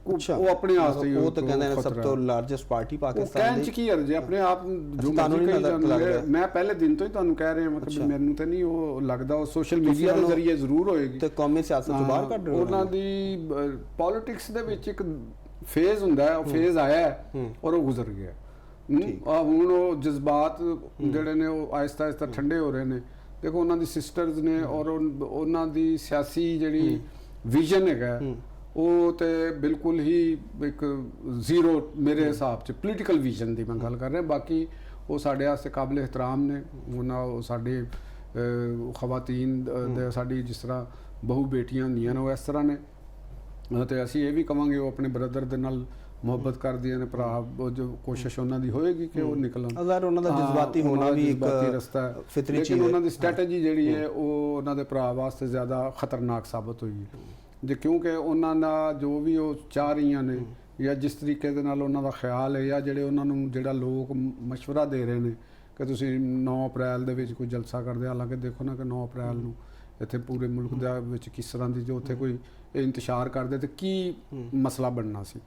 Speaker 2: ਉਹ ਆਪਣੇ ਵਾਸਤੇ ਹੀ
Speaker 1: ਉਹ ਤਾਂ ਕਹਿੰਦੇ ਨੇ ਸਭ ਤੋਂ ਲਾਰਜੈਸਟ ਪਾਰਟੀ ਪਾਕਿਸਤਾਨ
Speaker 2: ਦੀ ਕੀ ਅਰਜ਼ ਹੈ ਆਪਣੇ ਆਪ ਜੋ ਮੈਂ ਪਹਿਲੇ ਦਿਨ ਤੋਂ ਹੀ ਤੁਹਾਨੂੰ ਕਹਿ ਰਿਹਾ ਮਤਲਬ ਮੈਨੂੰ ਤਾਂ ਨਹੀਂ ਉਹ ਲੱਗਦਾ ਉਹ ਸੋਸ਼ਲ ਮੀਡੀਆ ਦੇ ਜ਼ਰੀਏ ਜ਼ਰੂਰ ਹੋਏਗੀ
Speaker 1: ਤੇ ਕੌਮੀ ਸਿਆਸਤ ਤੋਂ ਬਾਹਰ ਕੱਢ ਰਹੇ
Speaker 2: ਉਹਨਾਂ ਦੀ ਪੋਲਿਟਿਕਸ ਦੇ ਵਿੱਚ ਇੱਕ ਫੇਜ਼ ਹੁੰਦਾ ਹੈ, ਉਹ ਫੇਜ਼ ਆਇਆ ਹੈ ਔਰ ਉਹ ਗੁਜ਼ਰ ਗਿਆ। ਹੁਣ ਉਹ ਜਜ਼ਬਾਤ ਜਿਹੜੇ ਨੇ ਉਹ ਆਹਿਸਤਾ ਆਹਿਸਤਾ ਠੰਡੇ ਹੋ ਰਹੇ ਨੇ। ਦੇਖੋ ਉਹਨਾਂ ਦੀ ਸਿਸਟਰਸ ਨੇ ਔਰ ਉਹਨਾਂ ਦੀ ਸਿਆਸੀ ਜਿਹੜੀ ਵਿਜ਼ਨ ਹੈਗਾ ਉਹ ਤੇ ਬਿਲਕੁਲ ਹੀ ਇੱਕ ਜ਼ੀਰੋ ਮੇਰੇ ਹਿਸਾਬ 'ਚ ਪੋਲੀਟੀਕਲ ਵਿਜ਼ਨ ਦੀ ਮੈਂ ਗੱਲ ਕਰ ਰਿਹਾ। ਬਾਕੀ ਉਹ ਸਾਡੇ ਵਾਸਤੇ ਕਾਬਿਲ ਇਹਤਰਾਮ ਨੇ। ਉਹਨਾਂ ਉਹ ਸਾਡੇ ਖਵਾਤੀਨ ਦੇ ਸਾਡੀ ਜਿਸ ਤਰ੍ਹਾਂ ਬਹੂ ਬੇਟੀਆਂ ਹੁੰਦੀਆਂ ਨੇ ਉਹ ਇਸ ਤਰ੍ਹਾਂ ਨੇ, ਤੇ ਅਸੀਂ ਇਹ ਵੀ ਕਵਾਂਗੇ ਉਹ ਆਪਣੇ ਬ੍ਰਦਰ ਦੇ ਨਾਲ ਮੁਹੱਬਤ ਕਰਦੀਆਂ ਨੇ, ਭਰਾ। ਉਹ ਜੋ ਕੋਸ਼ਿਸ਼ ਉਹਨਾਂ ਦੀ ਹੋਏਗੀ ਕਿ ਉਹ ਨਿਕਲਣ।
Speaker 1: ਅਗਰ ਉਹਨਾਂ ਦਾ ਜਜ਼ਬਾਤੀ ਹੋਣਾ ਵੀ ਇੱਕ
Speaker 2: ਰਸਤਾ ਹੈ,
Speaker 1: ਫਿਤਰੀ ਚੀਜ਼
Speaker 2: ਲੇਕਿਨ
Speaker 1: ਹੈ।
Speaker 2: ਉਹਨਾਂ ਦੀ ਸਟ੍ਰੈਟਜੀ ਜਿਹੜੀ ਹੈ ਉਹ ਉਹਨਾਂ ਦੇ ਭਰਾ ਵਾਸਤੇ ਜ਼ਿਆਦਾ ਖਤਰਨਾਕ ਸਾਬਤ ਹੋਈ ਹੈ ਜੇ, ਕਿਉਂਕਿ ਉਹਨਾਂ ਦਾ ਜੋ ਵੀ ਉਹ ਚਾਹ ਰਹੀਆਂ ਨੇ ਜਾਂ ਜਿਸ ਤਰੀਕੇ ਦੇ ਨਾਲ ਉਹਨਾਂ ਦਾ ਖਿਆਲ ਹੈ, ਜਾਂ ਜਿਹੜੇ ਉਹਨਾਂ ਨੂੰ ਜਿਹੜਾ ਲੋਕ ਮਸ਼ਵਰਾ ਦੇ ਰਹੇ ਨੇ ਕਿ ਤੁਸੀਂ 9 ਅਪ੍ਰੈਲ ਦੇ ਵਿੱਚ ਕੋਈ ਜਲਸਾ ਕਰਦੇ। ਹਾਲਾਂਕਿ ਦੇਖੋ ਨਾ ਕਿ 9 ਅਪ੍ਰੈਲ ਨੂੰ ਇੱਥੇ ਪੂਰੇ ਮੁਲਕ ਦੇ ਵਿੱਚ ਕਿਸ ਤਰ੍ਹਾਂ ਦੀ ਜੋ ਉੱਥੇ ਕੋਈ ਇੰਤਸ਼ਾਰ ਕਰਦੇ ਤੇ ਕੀ ਮਸਲਾ ਬਣਨਾ ਸੀ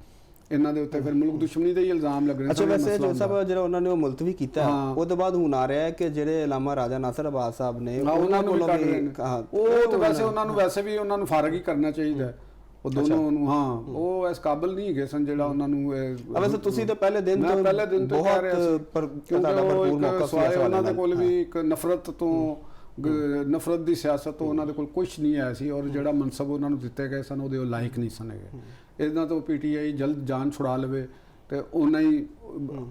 Speaker 2: ਇਹਨਾਂ ਦੇ ਉੱਤੇ। ਫਿਰ ਮੁਲਕ ਦੁਸ਼ਮਣੀ ਦੇ ਹੀ ਇਲਜ਼ਾਮ ਲੱਗ ਰਹੇ।
Speaker 1: ਅੱਛਾ, ਵੈਸੇ ਜੋ ਸਭ ਜਿਹੜਾ ਉਹਨਾਂ ਨੇ ਉਹ ਮੁਲਤਵੀ ਕੀਤਾ ਉਹਦੇ ਬਾਅਦ ਹੁਣ ਆ ਰਿਹਾ ਹੈ ਕਿ ਜਿਹੜੇ ਅਲਾਮਾ ਰਾਜਾ ਨਾਸਰ ਅਬਾਦ ਸਾਹਿਬ ਨੇ
Speaker 2: ਉਹਨਾਂ ਨੂੰ ਵੀ ਕੱਢ ਰਹੇ ਨੇ। ਉਹ ਤਾਂ ਵੈਸੇ ਉਹਨਾਂ ਨੂੰ ਵੈਸੇ ਵੀ ਉਹਨਾਂ ਨੂੰ ਫਾਰਗ ਹੀ ਕਰਨਾ ਚਾਹੀਦਾ ਉਹ ਦੋਨੋਂ ਨੂੰ। ਹਾਂ, ਉਹ ਇਸ ਕਾਬਿਲ ਨਹੀਂ ਹੈਗੇ ਸਨ ਜਿਹੜਾ ਉਹਨਾਂ ਨੂੰ।
Speaker 1: ਵੈਸੇ ਤੁਸੀਂ ਤਾਂ ਪਹਿਲੇ ਦਿਨ ਤੋਂ
Speaker 2: ਕਹਿ ਰਿਹਾ ਸੀ ਕਿਉਂਕਿ ਸਵਾਏ ਉਹਨਾਂ ਦੇ ਕੋਲ ਵੀ ਇੱਕ ਨਫ਼ਰਤ ਤੋਂ, ਨਫ਼ਰਤ ਦੀ ਸਿਆਸਤ ਤੋਂ ਉਹਨਾਂ ਦੇ ਕੋਲ ਕੁਝ ਨਹੀਂ ਆਇਆ ਸੀ, ਔਰ ਜਿਹੜਾ ਮਨਸਬ ਉਹਨਾਂ ਨੂੰ ਦਿੱਤੇ ਗਏ ਸਨ ਉਹਦੇ ਉਹ ਲਾਇਕ ਨਹੀਂ ਸਨ ਹੈਗੇ। ਇਹਨਾਂ ਤੋਂ ਪੀਟੀਆਈ ਜਲਦ ਜਾਨ ਛੁਡਾ ਲਵੇ ਤੇ ਉਨਾ ਹੀ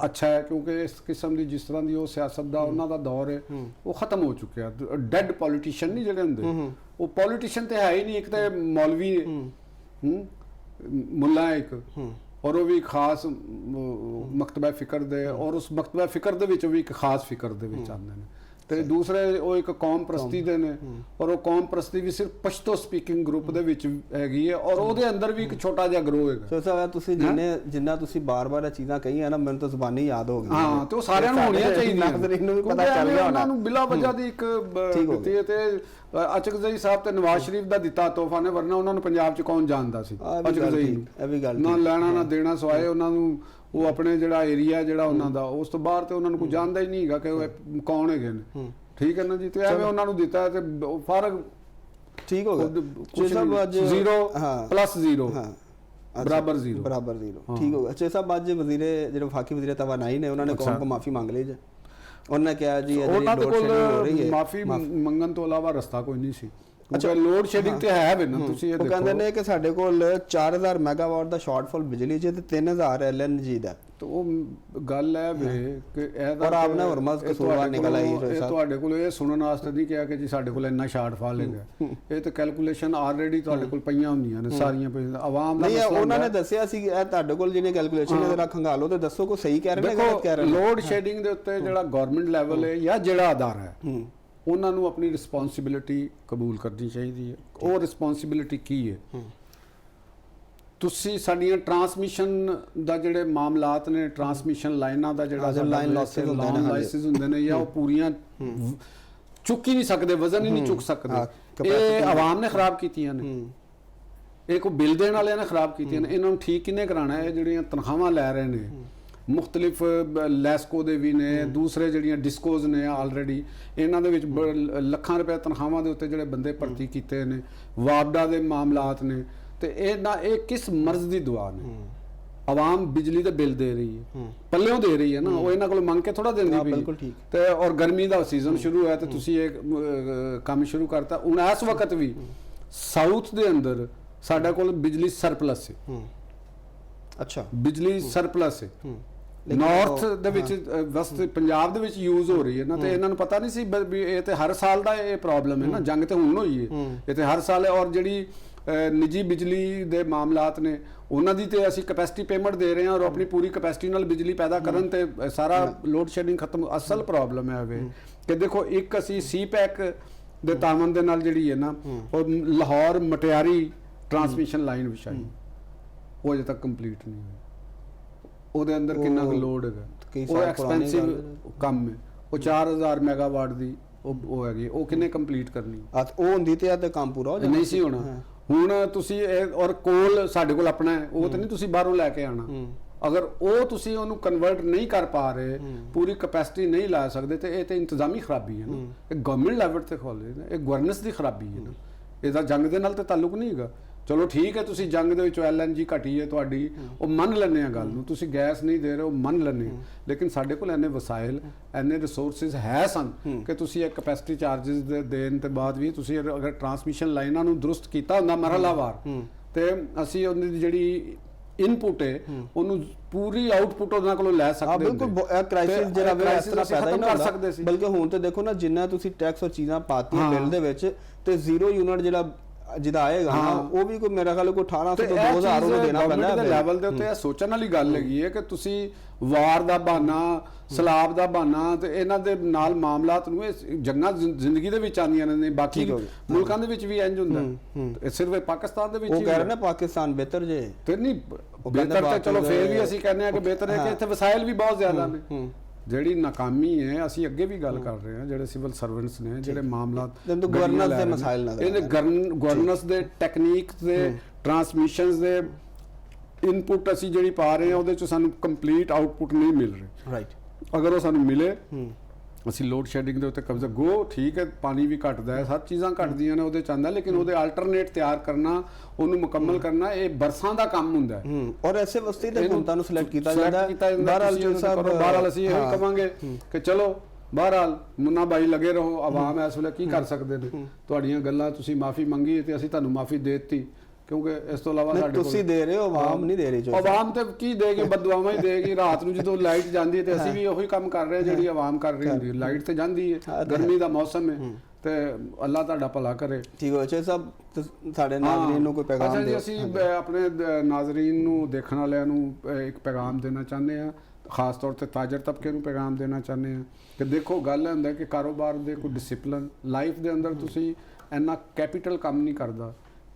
Speaker 2: ਅੱਛਾ ਹੈ, ਕਿਉਂਕਿ ਇਸ ਕਿਸਮ ਦੀ ਜਿਸ ਤਰ੍ਹਾਂ ਦੀ ਉਹ ਸਿਆਸਤ ਦਾ ਉਹਨਾਂ ਦਾ ਦੌਰ ਹੈ ਉਹ ਖਤਮ ਹੋ ਚੁੱਕਿਆ। ਡੈਡ ਪੋਲੀਟੀਸ਼ੀਅਨ ਨਹੀਂ ਜਿਹੜੇ ਹੁੰਦੇ, ਉਹ ਪੋਲੀਟੀਸ਼ੀਅਨ ਤੇ ਹੈ ਹੀ ਨਹੀਂ। ਇੱਕ ਤੇ ਮੌਲਵੀ ਮੁੱਲਾ ਇੱਕ, ਔਰ ਉਹ ਵੀ ਖਾਸ ਮਕਤਬਾ ਫਿਕਰ ਦੇ, ਔਰ ਉਸ ਮਕਤਬਾ ਫਿਕਰ ਦੇ ਵਿੱਚ ਵੀ ਇੱਕ ਖਾਸ ਫਿਕਰ ਦੇ ਵਿੱਚ ਆਉਂਦੇ ਨੇ। ਤੇ ਦੂਸਰੇ ਉਹ ਇੱਕ ਕੌਮ ਪ੍ਰਸਤੀ ਦੇ ਨੇ, ਔਰ ਉਹ ਕੌਮ ਪ੍ਰਸਤੀ ਵੀ ਸਿਰਫ ਪਸ਼ਤੋ ਸਪੀਕਿੰਗ ਗਰੁੱਪ ਦੇ ਵਿੱਚ ਹੈਗੀ ਹੈ, ਔਰ ਉਹਦੇ ਅੰਦਰ ਵੀ ਇੱਕ ਛੋਟਾ ਜਿਹਾ ਗਰੋਹ ਹੈਗਾ।
Speaker 1: ਸੋ ਸਰ ਤੁਸੀਂ ਜਿੰਨਾ ਤੁਸੀਂ ਬਾਰ-ਬਾਰ ਇਹ ਚੀਜ਼ਾਂ ਕਹੀਆਂ ਨਾ, ਮੈਨੂੰ ਤਾਂ ਜ਼ੁਬਾਨੀ ਯਾਦ ਹੋ ਗਈ।
Speaker 2: ਹਾਂ, ਤੇ ਉਹ ਸਾਰਿਆਂ ਨੂੰ ਹੋਣੀਆਂ ਚਾਹੀਦੀਆਂ।
Speaker 1: ਨੂੰ ਵੀ ਪਤਾ ਚੱਲ ਗਿਆ
Speaker 2: ਉਹਨਾਂ ਨੂੰ ਬਿਲਾ ਵਜ੍ਹਾ ਦੀ ਇੱਕ ਦਿੱਤੀ ਤੇ ਅਚਕਜ਼ਈ ਸਾਹਿਬ ਤੇ ਨਵਾਜ਼ ਸ਼ਰੀਫ ਦਾ ਦਿੱਤਾ ਤੋਹਫਾ ਨੇ, ਵਰਨਾ ਉਹਨਾਂ ਨੂੰ ਪੰਜਾਬ 'ਚ ਕੌਣ ਜਾਣਦਾ ਸੀ ਅਚਕਜ਼ਈ ਨੂੰ।
Speaker 1: ਇਹ ਵੀ ਗੱਲ
Speaker 2: ਨਾ ਲੈਣਾ ਨਾ ਦੇਣਾ, ਸਵਾਏ ਉਹਨਾਂ ਨੂੰ ਉਹ ਆਪਣੇ ਜਿਹੜਾ ਏਰੀਆ ਜਿਹੜਾ ਉਹਨਾਂ ਦਾ, ਉਸ ਤੋਂ ਬਾਹਰ ਤੇ ਉਹਨਾਂ ਨੂੰ ਕੋਈ ਜਾਣਦਾ ਹੀ ਨਹੀਂ ਹੈਗਾ ਕਿ ਉਹ ਕੌਣ ਹੈਗੇ ਨੇ। ਠੀਕ ਹੈ ਨਾ ਜੀ, ਤੇ ਐਵੇਂ ਉਹਨਾਂ ਨੂੰ ਦਿੱਤਾ ਤੇ ਫਰਕ
Speaker 1: ਠੀਕ ਹੋ ਗਿਆ।
Speaker 2: 0 + 0 ਬਰਾਬਰ 0
Speaker 1: ਠੀਕ ਹੋ ਗਿਆ। ਅੱਛਾ ਸਾਹਿਬ, ਅੱਜ ਵਜ਼ੀਰੇ ਜਿਹੜੇ ਵਫਾਕੀ ਵਜ਼ੀਰ ਤਵਾਨਾਈ ਨੇ ਉਹਨਾਂ ਨੇ ਕੌਮ ਕੋ ਮਾਫੀ ਮੰਗ ਲਈ ਜੀ। ਉਹਨਾਂ ਨੇ ਕਿਹਾ ਜੀ
Speaker 2: ਉਹਨਾਂ ਦੇ ਕੋਲ ਮਾਫੀ ਮੰਗਣ ਤੋਂ ਇਲਾਵਾ ਰਸਤਾ ਕੋਈ ਨਹੀਂ ਸੀ। ਅੱਛਾ, ਲੋਡ ਸ਼ੈਡਿੰਗ ਤੇ ਹੈ ਵੀ ਨਾ, ਤੁਸੀਂ ਇਹ ਦੇਖੋ।
Speaker 1: ਉਹ ਕਹਿੰਦੇ ਨੇ ਕਿ ਸਾਡੇ ਕੋਲ 4000 ਮੈਗਾਵਾਟ ਦਾ ਸ਼ਾਰਟਫਾਲ ਬਿਜਲੀ ਚ ਤੇ 3000 ਐਲਐਨਜੀ ਦਾ।
Speaker 2: ਤੇ ਉਹ ਗੱਲ ਹੈ ਵੇ ਕਿ ਇਹਦਾ
Speaker 1: ਔਰ ਆਪਨੇ ਹਰਮਜ਼ ਕਸੂਰਵਾਰ ਨਿਕਲ ਆਈ।
Speaker 2: ਇਹ ਤੁਹਾਡੇ ਕੋਲ ਇਹ ਸੁਣਨ ਵਾਸਤੇ ਨਹੀਂ ਕਿਹਾ ਕਿ ਜੀ ਸਾਡੇ ਕੋਲ ਇੰਨਾ ਸ਼ਾਰਟਫਾਲ ਹੈਗਾ। ਇਹ ਤਾਂ ਕੈਲਕੂਲੇਸ਼ਨ ਆਲਰੇਡੀ ਤੁਹਾਡੇ ਕੋਲ ਪਈਆਂ ਹੁੰਦੀਆਂ ਨੇ ਸਾਰੀਆਂ। ਆਵਾਮ ਦਾ
Speaker 1: ਨਹੀਂ, ਉਹਨਾਂ ਨੇ ਦੱਸਿਆ ਸੀ ਇਹ ਤੁਹਾਡੇ ਕੋਲ ਜਿਹਨੇ ਕੈਲਕੂਲੇਸ਼ਨ ਇਹਦੇ ਨਾਲ ਖੰਗਾਲੋ ਤੇ ਦੱਸੋ ਕੋਈ ਸਹੀ ਕਹਿ ਰਹੇ ਨੇ ਗਲਤ ਕਹਿ ਰਹੇ ਨੇ।
Speaker 2: ਲੋਡ ਸ਼ੈਡਿੰਗ ਦੇ ਉੱਤੇ ਜਿਹੜਾ ਗਵਰਨਮੈਂਟ ਲੈਵਲ ਹੈ ਜਾਂ ਜਿਹੜਾ ਅਦਾਰਾ ਹੈ, ਉਹਨਾਂ ਨੂੰ ਆਪਣੀ ਰਿਸਪੌਂਸਿਬਿਲਿਟੀ ਕਬੂਲ ਕਰਨੀ ਚਾਹੀਦੀ ਹੈ। ਉਹ ਰਿਸਪੌਂਸਿਬਿਲਿਟੀ ਕੀ ਹੈ? ਤੁਸੀਂ ਸਾਡੀਆਂ ਟਰਾਂਸਮਿਸ਼ਨ ਦਾ ਜਿਹੜੇ ਮਾਮਲਾਤ ਨੇ, ਟਰਾਂਸਮਿਸ਼ਨ ਲਾਈਨਾਂ ਦਾ ਜਿਹੜਾ
Speaker 1: ਲਾਈਨ ਲਾਸਿਸ
Speaker 2: ਹੁੰਦੇ ਨੇ, ਜਾਂ ਉਹ ਪੂਰੀਆਂ ਚੁੱਕ ਹੀ ਨਹੀਂ ਸਕਦੇ, ਵਜ਼ਨ ਹੀ ਨਹੀਂ ਚੁੱਕ ਸਕਦੇ। ਇਹ ਆਵਾਮ ਨੇ ਖਰਾਬ ਕੀਤੀਆਂ ਨੇ, ਇਹ ਕੋਈ ਬਿੱਲ ਦੇਣ ਵਾਲਿਆਂ ਨੇ ਖਰਾਬ ਕੀਤੀਆਂ ਨੇ। ਇਹਨਾਂ ਨੂੰ ਠੀਕ ਕਿਹਨੇ ਕਰਾਉਣਾ ਹੈ? ਜਿਹੜੀਆਂ ਤਨਖਾਹਾਂ ਲੈ ਰਹੇ ਨੇ ਮੁਖਤਲਿਫ ਲੈਸਕੋ ਦੇ ਵੀ ਨੇ, ਦੂਸਰੇ ਜਿਹੜੀਆਂ ਡਿਸਕੋਜ਼ ਨੇ ਆਲਰੇਡੀ, ਇਹਨਾਂ ਦੇ ਵਿੱਚ ਲੱਖਾਂ ਰੁਪਏ ਤਨਖਾਹਾਂ ਦੇ ਉੱਤੇ ਜਿਹੜੇ ਬੰਦੇ ਭਰਤੀ ਕੀਤੇ ਨੇ, ਵਾਪਡਾ ਦੇ ਮਾਮਲਾਤ ਨੇ। ਤੇ ਇਹ ਕਿਸ ਮਰਜ਼ ਦੀ ਦੁਆ ਨੇ? ਆਵਾਮ ਬਿਜਲੀ ਦਾ ਬਿੱਲ ਦੇ ਰਹੀ ਹੈ, ਪੱਲਿਓਂ ਦੇ ਰਹੀ ਹੈ ਨਾ, ਉਹ ਇਹਨਾਂ ਕੋਲ ਮੰਗ ਕੇ ਥੋੜਾ ਦਿੰਦੀ ਵੀ।
Speaker 1: ਬਿਲਕੁਲ ਠੀਕ।
Speaker 2: ਤੇ ਔਰ ਗਰਮੀ ਦਾ ਸੀਜ਼ਨ ਸ਼ੁਰੂ ਹੋਇਆ ਤੇ ਤੁਸੀਂ ਇਹ ਕੰਮ ਸ਼ੁਰੂ ਕਰਤਾ। ਹੁਣ ਇਸ ਵਕਤ ਵੀ ਸਾਊਥ ਦੇ ਅੰਦਰ ਸਾਡੇ ਕੋਲ ਬਿਜਲੀ ਸਰਪਲਸ ਹੈ।
Speaker 1: ਅੱਛਾ,
Speaker 2: ਬਿਜਲੀ ਸਰਪਲਸ ਹੈ। ਨਾਰਥ ਦੇ ਵਿੱਚ ਵਸਤ ਪੰਜਾਬ ਦੇ ਵਿੱਚ ਯੂਜ਼ ਹੋ ਰਹੀ ਹੈ ਨਾ, ਤੇ ਇਹਨਾਂ ਨੂੰ ਪਤਾ ਨਹੀਂ ਸੀ ਵੀ ਇਹ ਤੇ ਹਰ ਸਾਲ ਦਾ ਇਹ ਪ੍ਰੋਬਲਮ ਹੈ ਨਾ। ਜੰਗ ਤੇ ਹੁਣ ਹੋਈ ਹੈ, ਇਹ ਤੇ ਹਰ ਸਾਲ ਹੈ। ਔਰ ਜਿਹੜੀ ਨਿੱਜੀ ਬਿਜਲੀ ਦੇ ਮਾਮਲਾਤ ਨੇ, ਉਹਨਾਂ ਦੀ ਤੇ ਅਸੀਂ ਕੈਪੈਸਿਟੀ ਪੇਮੈਂਟ ਦੇ ਰਹੇ ਹਾਂ, ਔਰ ਆਪਣੀ ਪੂਰੀ ਕੈਪੈਸਿਟੀ ਨਾਲ ਬਿਜਲੀ ਪੈਦਾ ਕਰਨ ਤੇ ਸਾਰਾ ਲੋਡ ਸ਼ੈਡਿੰਗ ਖਤਮ। ਅਸਲ ਪ੍ਰੋਬਲਮ ਹੈ ਵੇ ਕਿ ਦੇਖੋ, ਇੱਕ ਅਸੀਂ ਸੀਪੈਕ ਦੇ ਤਾਮਨ ਦੇ ਨਾਲ ਜਿਹੜੀ ਹੈ ਨਾ, ਉਹ ਲਾਹੌਰ ਮਟਿਆਰੀ ਟਰਾਂਸਮਿਸ਼ਨ ਲਾਈਨ ਵਿਛਾਈ, ਉਹ ਅਜੇ ਤੱਕ ਕੰਪਲੀਟ ਨਹੀਂ ਹੋਈ। ਉਹਦੇ ਅੰਦਰ ਕਿੰਨਾ ਕੁ ਲੋਡ ਹੈਗਾ, ਉਹ ਐਕਸਪੈਂਸਿਵ ਕੰਮ ਹੈ। ਉਹ 4000 ਮੈਗਾਵਾਟ ਦੀ ਉਹ ਹੈਗੀ, ਉਹ ਕਿੰਨੇ ਕੰਪਲੀਟ ਕਰਨੀ?
Speaker 1: ਉਹ ਹੁੰਦੀ ਤੇ ਆ ਤੇ ਕੰਮ ਪੂਰਾ ਹੋ ਜਾਣਾ।
Speaker 2: ਨਹੀਂ ਸੀ ਹੋਣਾ। ਹੁਣ ਤੁਸੀਂ ਔਰ ਕੋਲ ਸਾਡੇ ਕੋਲ ਆਪਣਾ ਹੈ, ਉਹ ਤੇ ਨਹੀਂ ਤੁਸੀਂ ਬਾਹਰੋਂ ਲੈ ਕੇ ਆਣਾ। ਅਗਰ ਉਹ ਤੁਸੀਂ ਉਹਨੂੰ ਕਨਵਰਟ ਨਹੀਂ ਕਰ ਪਾ ਰਹੇ, ਪੂਰੀ ਕੈਪੈਸਿਟੀ ਨਹੀਂ ਲਾ ਸਕਦੇ, ਤੇ ਇਹ ਤੇ ਇੰਤਜ਼ਾਮੀ ਖਰਾਬੀ ਹੈ ਨਾ। ਇਹ ਗਵਰਨਮੈਂਟ ਲੈਵਲ ਤੇ ਖੋਲੇ ਨੇ, ਇਹ ਗਵਰਨੈਂਸ ਦੀ ਖਰਾਬੀ ਹੈ ਨਾ। ਇਹਦਾ ਜੰਗ ਦੇ ਨਾਲ ਤੇ ਤਾਲੁਕ ਨਹੀਂ ਹੈਗਾ। ਚਲੋ ਠੀਕ ਹੈ, ਤੁਸੀਂ ਜੰਗ ਦੇ ਵਿੱਚੋਂ LNG ਘਟੀ ਹੈ ਤੁਹਾਡੀ, ਉਹ ਮੰਨ ਲੈਂਦੇ ਆ ਗੱਲ ਨੂੰ, ਤੁਸੀਂ ਗੈਸ ਨਹੀਂ ਦੇ ਰਹੇ ਉਹ ਮੰਨ ਲੈਂਦੇ ਆ, ਲੇਕਿਨ ਸਾਡੇ ਕੋਲ ਇੰਨੇ ਵਸਾਇਲ ਇੰਨੇ ਰਿਸੋਰਸਿਸ ਹੈ ਸਨ ਕਿ ਤੁਸੀਂ ਇਹ ਕੈਪੈਸਿਟੀ ਚਾਰजेस ਦੇ ਦੇਣ ਤੇ ਬਾਅਦ ਵੀ ਤੁਸੀਂ ਅਗਰ ਟਰਾਂਸਮਿਸ਼ਨ ਲਾਈਨਾਂ ਨੂੰ ਦਰੁਸਤ ਕੀਤਾ ਹੁੰਦਾ ਮਰਹਲਾਵਾਰ, ਤੇ ਅਸੀਂ ਉਹਦੀ ਦੀ ਜਿਹੜੀ ਇਨਪੁਟ ਹੈ ਉਹਨੂੰ ਪੂਰੀ ਆਊਟਪੁੱਟ ਉਹਨਾਂ ਕੋਲੋਂ ਲੈ ਸਕਦੇ
Speaker 1: ਬਿਲਕੁਲ ਇਹ ਕ੍ਰਾਈਸਿਸ ਜਿਹੜਾ ਵੇ ਇਸ ਤਰ੍ਹਾਂ ਪੈਦਾ ਹੀ ਨਾ
Speaker 2: ਕਰ
Speaker 1: ਹੁੰਦਾ,
Speaker 2: ਸਕਦੇ ਸੀ।
Speaker 1: ਬਲਕਿ ਹੁਣ ਤੇ ਦੇਖੋ ਨਾ ਜਿੰਨਾ ਤੁਸੀਂ ਟੈਕਸ ਔਰ ਚੀਜ਼ਾਂ ਪਾਤੀਆਂ ਬਿੱਲ ਦੇ ਵਿੱਚ, ਤੇ 0 ਯੂਨਿਟ ਜਿਹੜਾ ਜਿਹਦਾ ਆਏਗਾ ਨਾ ਉਹ ਵੀ ਕੋਈ ਮੇਰਾ ਖਿਆਲ ਕੋਈ 1800 ਤੋਂ 2000 ਉਹਨੂੰ ਦੇਣਾ ਪੈਂਦਾ
Speaker 2: ਹੈ ਲੈਵਲ ਦੇ ਉੱਤੇ। ਇਹ ਸੋਚਣ ਵਾਲੀ ਗੱਲ ਹੈਗੀ ਹੈ ਕਿ ਤੁਸੀਂ ਵਾਰ ਦਾ ਬਹਾਨਾ, ਸਲਾਬ ਦਾ ਬਹਾਨਾ ਤੇ ਇਹਨਾਂ ਦੇ ਨਾਲ ਮਾਮਲਾਤ ਨੂੰ, ਇਹ ਜੰਗਾਂ ਜ਼ਿੰਦਗੀ ਦੇ ਵਿੱਚ ਆਉਂਦੀਆਂ ਨੇ, ਬਾਕੀ ਮੁਲਕਾਂ ਦੇ ਵਿੱਚ ਵੀ ਇੰਜ ਹੁੰਦਾ, ਇਹ ਸਿਰਫ ਪਾਕਿਸਤਾਨ ਦੇ ਵਿੱਚ
Speaker 1: ਉਹ ਕਹਿ ਰਹੇ ਨੇ ਪਾਕਿਸਤਾਨ ਬਿਹਤਰ ਜੇ
Speaker 2: ਤੇ ਨਹੀਂ ਬਿਹਤਰ, ਤੇ ਚਲੋ ਫੇਰ ਵੀ ਅਸੀਂ ਕਹਿੰਦੇ ਆ ਕਿ ਬਿਹਤਰ ਹੈ ਕਿ ਇੱਥੇ ਵਸਾਇਲ ਵੀ ਬਹੁਤ ਜ਼ਿਆਦਾ ਨੇ। ਜਿਹੜੀ ਨਾਕਾਮੀ ਹੈ, ਅਸੀਂ ਅੱਗੇ ਵੀ ਗੱਲ ਕਰ ਰਹੇ ਹਾਂ, ਜਿਹੜੇ ਸਿਵਲ ਸਰਵੈਂਟਸ ਨੇ, ਜਿਹੜੇ ਮਾਮਲਾਤ
Speaker 1: ਗਵਰਨੈਂਸ ਦੇ ਮਸਾਇਲ ਨਾਲ,
Speaker 2: ਇਹਨੇ ਗਵਰਨੈਂਸ ਦੇ ਟੈਕਨੀਕਸ ਦੇ ਟਰਾਂਸਮਿਸ਼ਨਸ ਦੇ ਇਨਪੁਟ ਅਸੀਂ ਜਿਹੜੀ ਪਾ ਰਹੇ ਹਾਂ ਉਹਦੇ ਚ ਸਾਨੂੰ ਕੰਪਲੀਟ ਆਊਟਪੁੱਟ ਨਹੀਂ ਮਿਲ ਰਹੀ।
Speaker 1: ਰਾਈਟ,
Speaker 2: ਅਗਰ ਉਹ ਸਾਨੂੰ ਮਿਲੇ, ਅਸੀਂ ਲੋਡ ਸ਼ੈਡਿੰਗ ਦੇ ਉੱਤੇ ਕਬਜ਼ਾ ਗੋ ਠੀਕ ਹੈ, ਪਾਣੀ ਵੀ ਘਟਦਾ ਹੈ, ਸਭ ਚੀਜ਼ਾਂ ਘਟਦੀਆਂ ਨੇ ਉਹਦੇ ਚ ਆਉਂਦਾ, ਲੇਕਿਨ ਉਹਦੇ ਆਲਟਰਨੇਟ ਤਿਆਰ ਕਰਨਾ, ਉਹਨੂੰ ਮੁਕੰਮਲ ਕਰਨਾ, ਇਹ ਬਰਸਾਂ ਦਾ ਕੰਮ ਹੁੰਦਾ ਹੈ।
Speaker 1: ਔਰ ਐਸੇ ਵਸਤੇ ਤੇ ਹੁਣ ਤੁਹਾਨੂੰ ਸਿਲੈਕਟ ਕੀਤਾ ਜਾਂਦਾ ਹੈ।
Speaker 2: ਬਹਰਹਾਲ ਅਸੀਂ ਇਹ ਕਵਾਂਗੇ ਕਿ ਚਲੋ ਬਹਰਹਾਲ ਮੁੰਨਾ ਬਾਈ ਲੱਗੇ ਰਹੋ, ਆਵਾਮ ਇਸ ਵੇਲੇ ਕੀ ਕਰ ਸਕਦੇ ਨੇ, ਤੁਹਾਡੀਆਂ ਗੱਲਾਂ ਤੁਸੀਂ ਮਾਫੀ ਮੰਗੀ ਤੇ ਅਸੀਂ ਤੁਹਾਨੂੰ ਮਾਫੀ ਦੇ ਦਿੱਤੀ, ਕਿਉਂਕਿ ਇਸ ਤੋਂ ਇਲਾਵਾ ਸਾਡੇ ਕੋਲ
Speaker 1: ਤੁਸੀਂ ਦੇ ਰਹੇ ਹੋ, ਆਵਾਮ ਨਹੀਂ ਦੇ ਰਹੀ।
Speaker 2: ਆਵਾਮ ਤੇ ਕੀ ਦੇਗੀ, ਬਦਦੁਆਵਾਂ ਹੀ ਦੇਗੀ। ਰਾਤ ਨੂੰ ਜਦੋਂ ਲਾਈਟ ਜਾਂਦੀ ਹੈ ਤੇ ਅਸੀਂ ਵੀ ਉਹੀ ਕੰਮ ਕਰ ਰਹੇ ਜਿਹੜੀ ਆਵਾਮ ਕਰ ਰਹੀ ਹੁੰਦੀ ਹੈ। ਲਾਈਟ ਤੇ ਜਾਂਦੀ ਹੈ, ਗਰਮੀ ਦਾ ਮੌਸਮ ਹੈ, ਤੇ ਅੱਲਾਹ ਤੁਹਾਡਾ ਭਲਾ ਕਰੇ।
Speaker 1: ਠੀਕ ਹੋ ਚੇ ਸਭ ਸਾਡੇ ਨਾਜ਼ਰੀਨ ਨੂੰ ਕੋਈ ਪੈਗਾਮ ਦਿਓ।
Speaker 2: ਅਸੀਂ ਆਪਣੇ ਨਾਜ਼ਰੀਨ ਨੂੰ, ਦੇਖਣ ਵਾਲਿਆਂ ਨੂੰ ਇੱਕ ਪੈਗਾਮ ਦੇਣਾ ਚਾਹੁੰਦੇ ਹਾਂ, ਖਾਸ ਤੌਰ ਤੇ ਤਾਜਰ ਤਬਕੇ ਨੂੰ ਪੈਗਾਮ ਦੇਣਾ ਚਾਹੁੰਦੇ ਹਾਂ ਕਿ ਦੇਖੋ ਗੱਲ ਹੁੰਦਾ ਕਿ ਕਾਰੋਬਾਰ ਦੇ ਕੋਈ ਡਿਸਪਲਿਨ ਲਾਈਫ ਦੇ ਅੰਦਰ ਤੁਸੀਂ ਇੰਨਾ ਕੈਪੀਟਲ ਕੰਮ ਨਹੀਂ ਕਰਦਾ,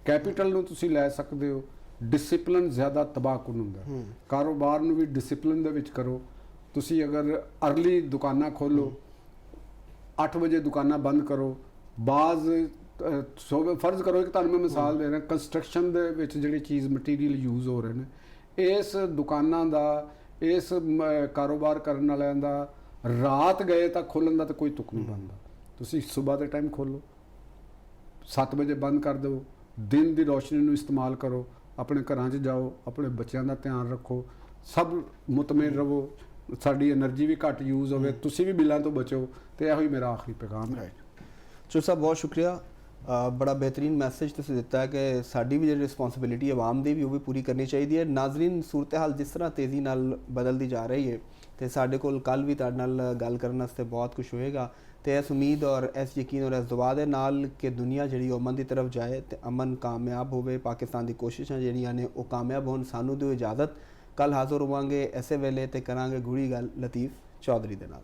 Speaker 2: ਕੈਪੀਟਲ ਨੂੰ ਤੁਸੀਂ ਲੈ ਸਕਦੇ ਹੋ, ਡਿਸਪਲਿਨ ਜ਼ਿਆਦਾ ਤਬਾਹਕੁਨ ਹੁੰਦਾ। ਕਾਰੋਬਾਰ ਨੂੰ ਵੀ ਡਿਸਪਲਿਨ ਦੇ ਵਿੱਚ ਕਰੋ। ਤੁਸੀਂ ਅਗਰ ਅਰਲੀ ਦੁਕਾਨਾਂ ਖੋਲੋ, 8 ਵਜੇ ਦੁਕਾਨਾਂ ਬੰਦ ਕਰੋ, ਬਾਜ਼ ਫਰਜ਼ ਕਰੋ ਕਿ ਤੁਹਾਨੂੰ ਮੈਂ ਮਿਸਾਲ ਦੇ ਰਿਹਾ, ਕੰਸਟਰਕਸ਼ਨ ਦੇ ਵਿੱਚ ਜਿਹੜੀ ਚੀਜ਼ ਮਟੀਰੀਅਲ ਯੂਜ਼ ਹੋ ਰਹੇ ਨੇ, ਇਸ ਦੁਕਾਨਾਂ ਦਾ, ਇਸ ਕਾਰੋਬਾਰ ਕਰਨ ਵਾਲਿਆਂ ਦਾ ਰਾਤ ਗਏ ਤਾਂ ਖੋਲ੍ਹਣ ਦਾ ਤਾਂ ਕੋਈ ਤੁਕ ਨਹੀਂ ਬਣਦਾ। ਤੁਸੀਂ ਸਵੇਰ ਦੇ ਟਾਈਮ ਖੋਲੋ, 7 ਵਜੇ ਬੰਦ ਕਰ ਦਿਓ, ਦਿਨ ਦੀ ਰੋਸ਼ਨੀ ਨੂੰ ਇਸਤੇਮਾਲ ਕਰੋ, ਆਪਣੇ ਘਰਾਂ 'ਚ ਜਾਓ, ਆਪਣੇ ਬੱਚਿਆਂ ਦਾ ਧਿਆਨ ਰੱਖੋ, ਸਭ ਮੁਤਮਿਨ ਰਹੋ, ਸਾਡੀ એનર્ਜੀ ਵੀ ਘੱਟ ਯੂਜ਼ ਹੋਵੇ, ਤੁਸੀਂ ਵੀ ਬਿੱਲਾਂ ਤੋਂ ਬਚੋ। ਤੇ ਇਹੋ ਹੀ ਮੇਰਾ ਆਖਰੀ ਪੈਗਾਮ ਹੈ।
Speaker 1: ਚੋ ਸਾਹਿਬ ਬਹੁਤ ਸ਼ੁਕਰੀਆ, ਬੜਾ ਬਿਹਤਰੀਨ ਮੈਸੇਜ ਤੁਸੀਂ ਦਿੱਤਾ ਹੈ ਕਿ ਸਾਡੀ ਵੀ ਜਿਹੜੀ ਰਿਸਪੌਂਸਿਬਿਲਿਟੀ ਆਵਾਮ ਦੀ ਵੀ ਉਹ ਵੀ ਪੂਰੀ ਕਰਨੀ ਚਾਹੀਦੀ ਹੈ। ਨਾਜ਼ਰੀਨ, ਸੂਰਤ ਹਾਲ ਜਿਸ ਤਰ੍ਹਾਂ ਤੇਜ਼ੀ ਨਾਲ ਬਦਲਦੀ ਜਾ ਰਹੀ ਹੈ ਤੇ ਸਾਡੇ ਕੋਲ ਕੱਲ ਵੀ ਤੁਹਾਡੇ ਨਾਲ ਗੱਲ ਕਰਨ ਵਾਸਤੇ ਬਹੁਤ ਕੁਝ ਹੋਏਗਾ, ਤੇ ਇਸ ਉਮੀਦ ਔਰ ਇਸ ਯਕੀਨ ਔਰ ਇਸ ਦੁਆ ਦੇ ਨਾਲ ਕਿ ਦੁਨੀਆ ਜਿਹੜੀ ਅਮਨ ਦੀ ਤਰਫ ਜਾਏ ਤੇ ਅਮਨ ਕਾਮਯਾਬ ਹੋਵੇ, ਪਾਕਿਸਤਾਨ ਦੀ ਕੋਸ਼ਿਸ਼ਾਂ ਜਿਹੜੀਆਂ ਨੇ ਉਹ ਕਾਮਯਾਬ ਹੋਣ। ਸਾਨੂੰ ਦਿਓ ਇਜਾਜ਼ਤ, ਕੱਲ ਹਾਜ਼ਰ ਹੋਵਾਂਗੇ ਐਸੇ ਵੇਲੇ ਤੇ ਕਰਾਂਗੇ ਗੂੜੀ ਗੱਲ ਲਤੀਫ ਚੌਧਰੀ ਦੇ ਨਾਲ।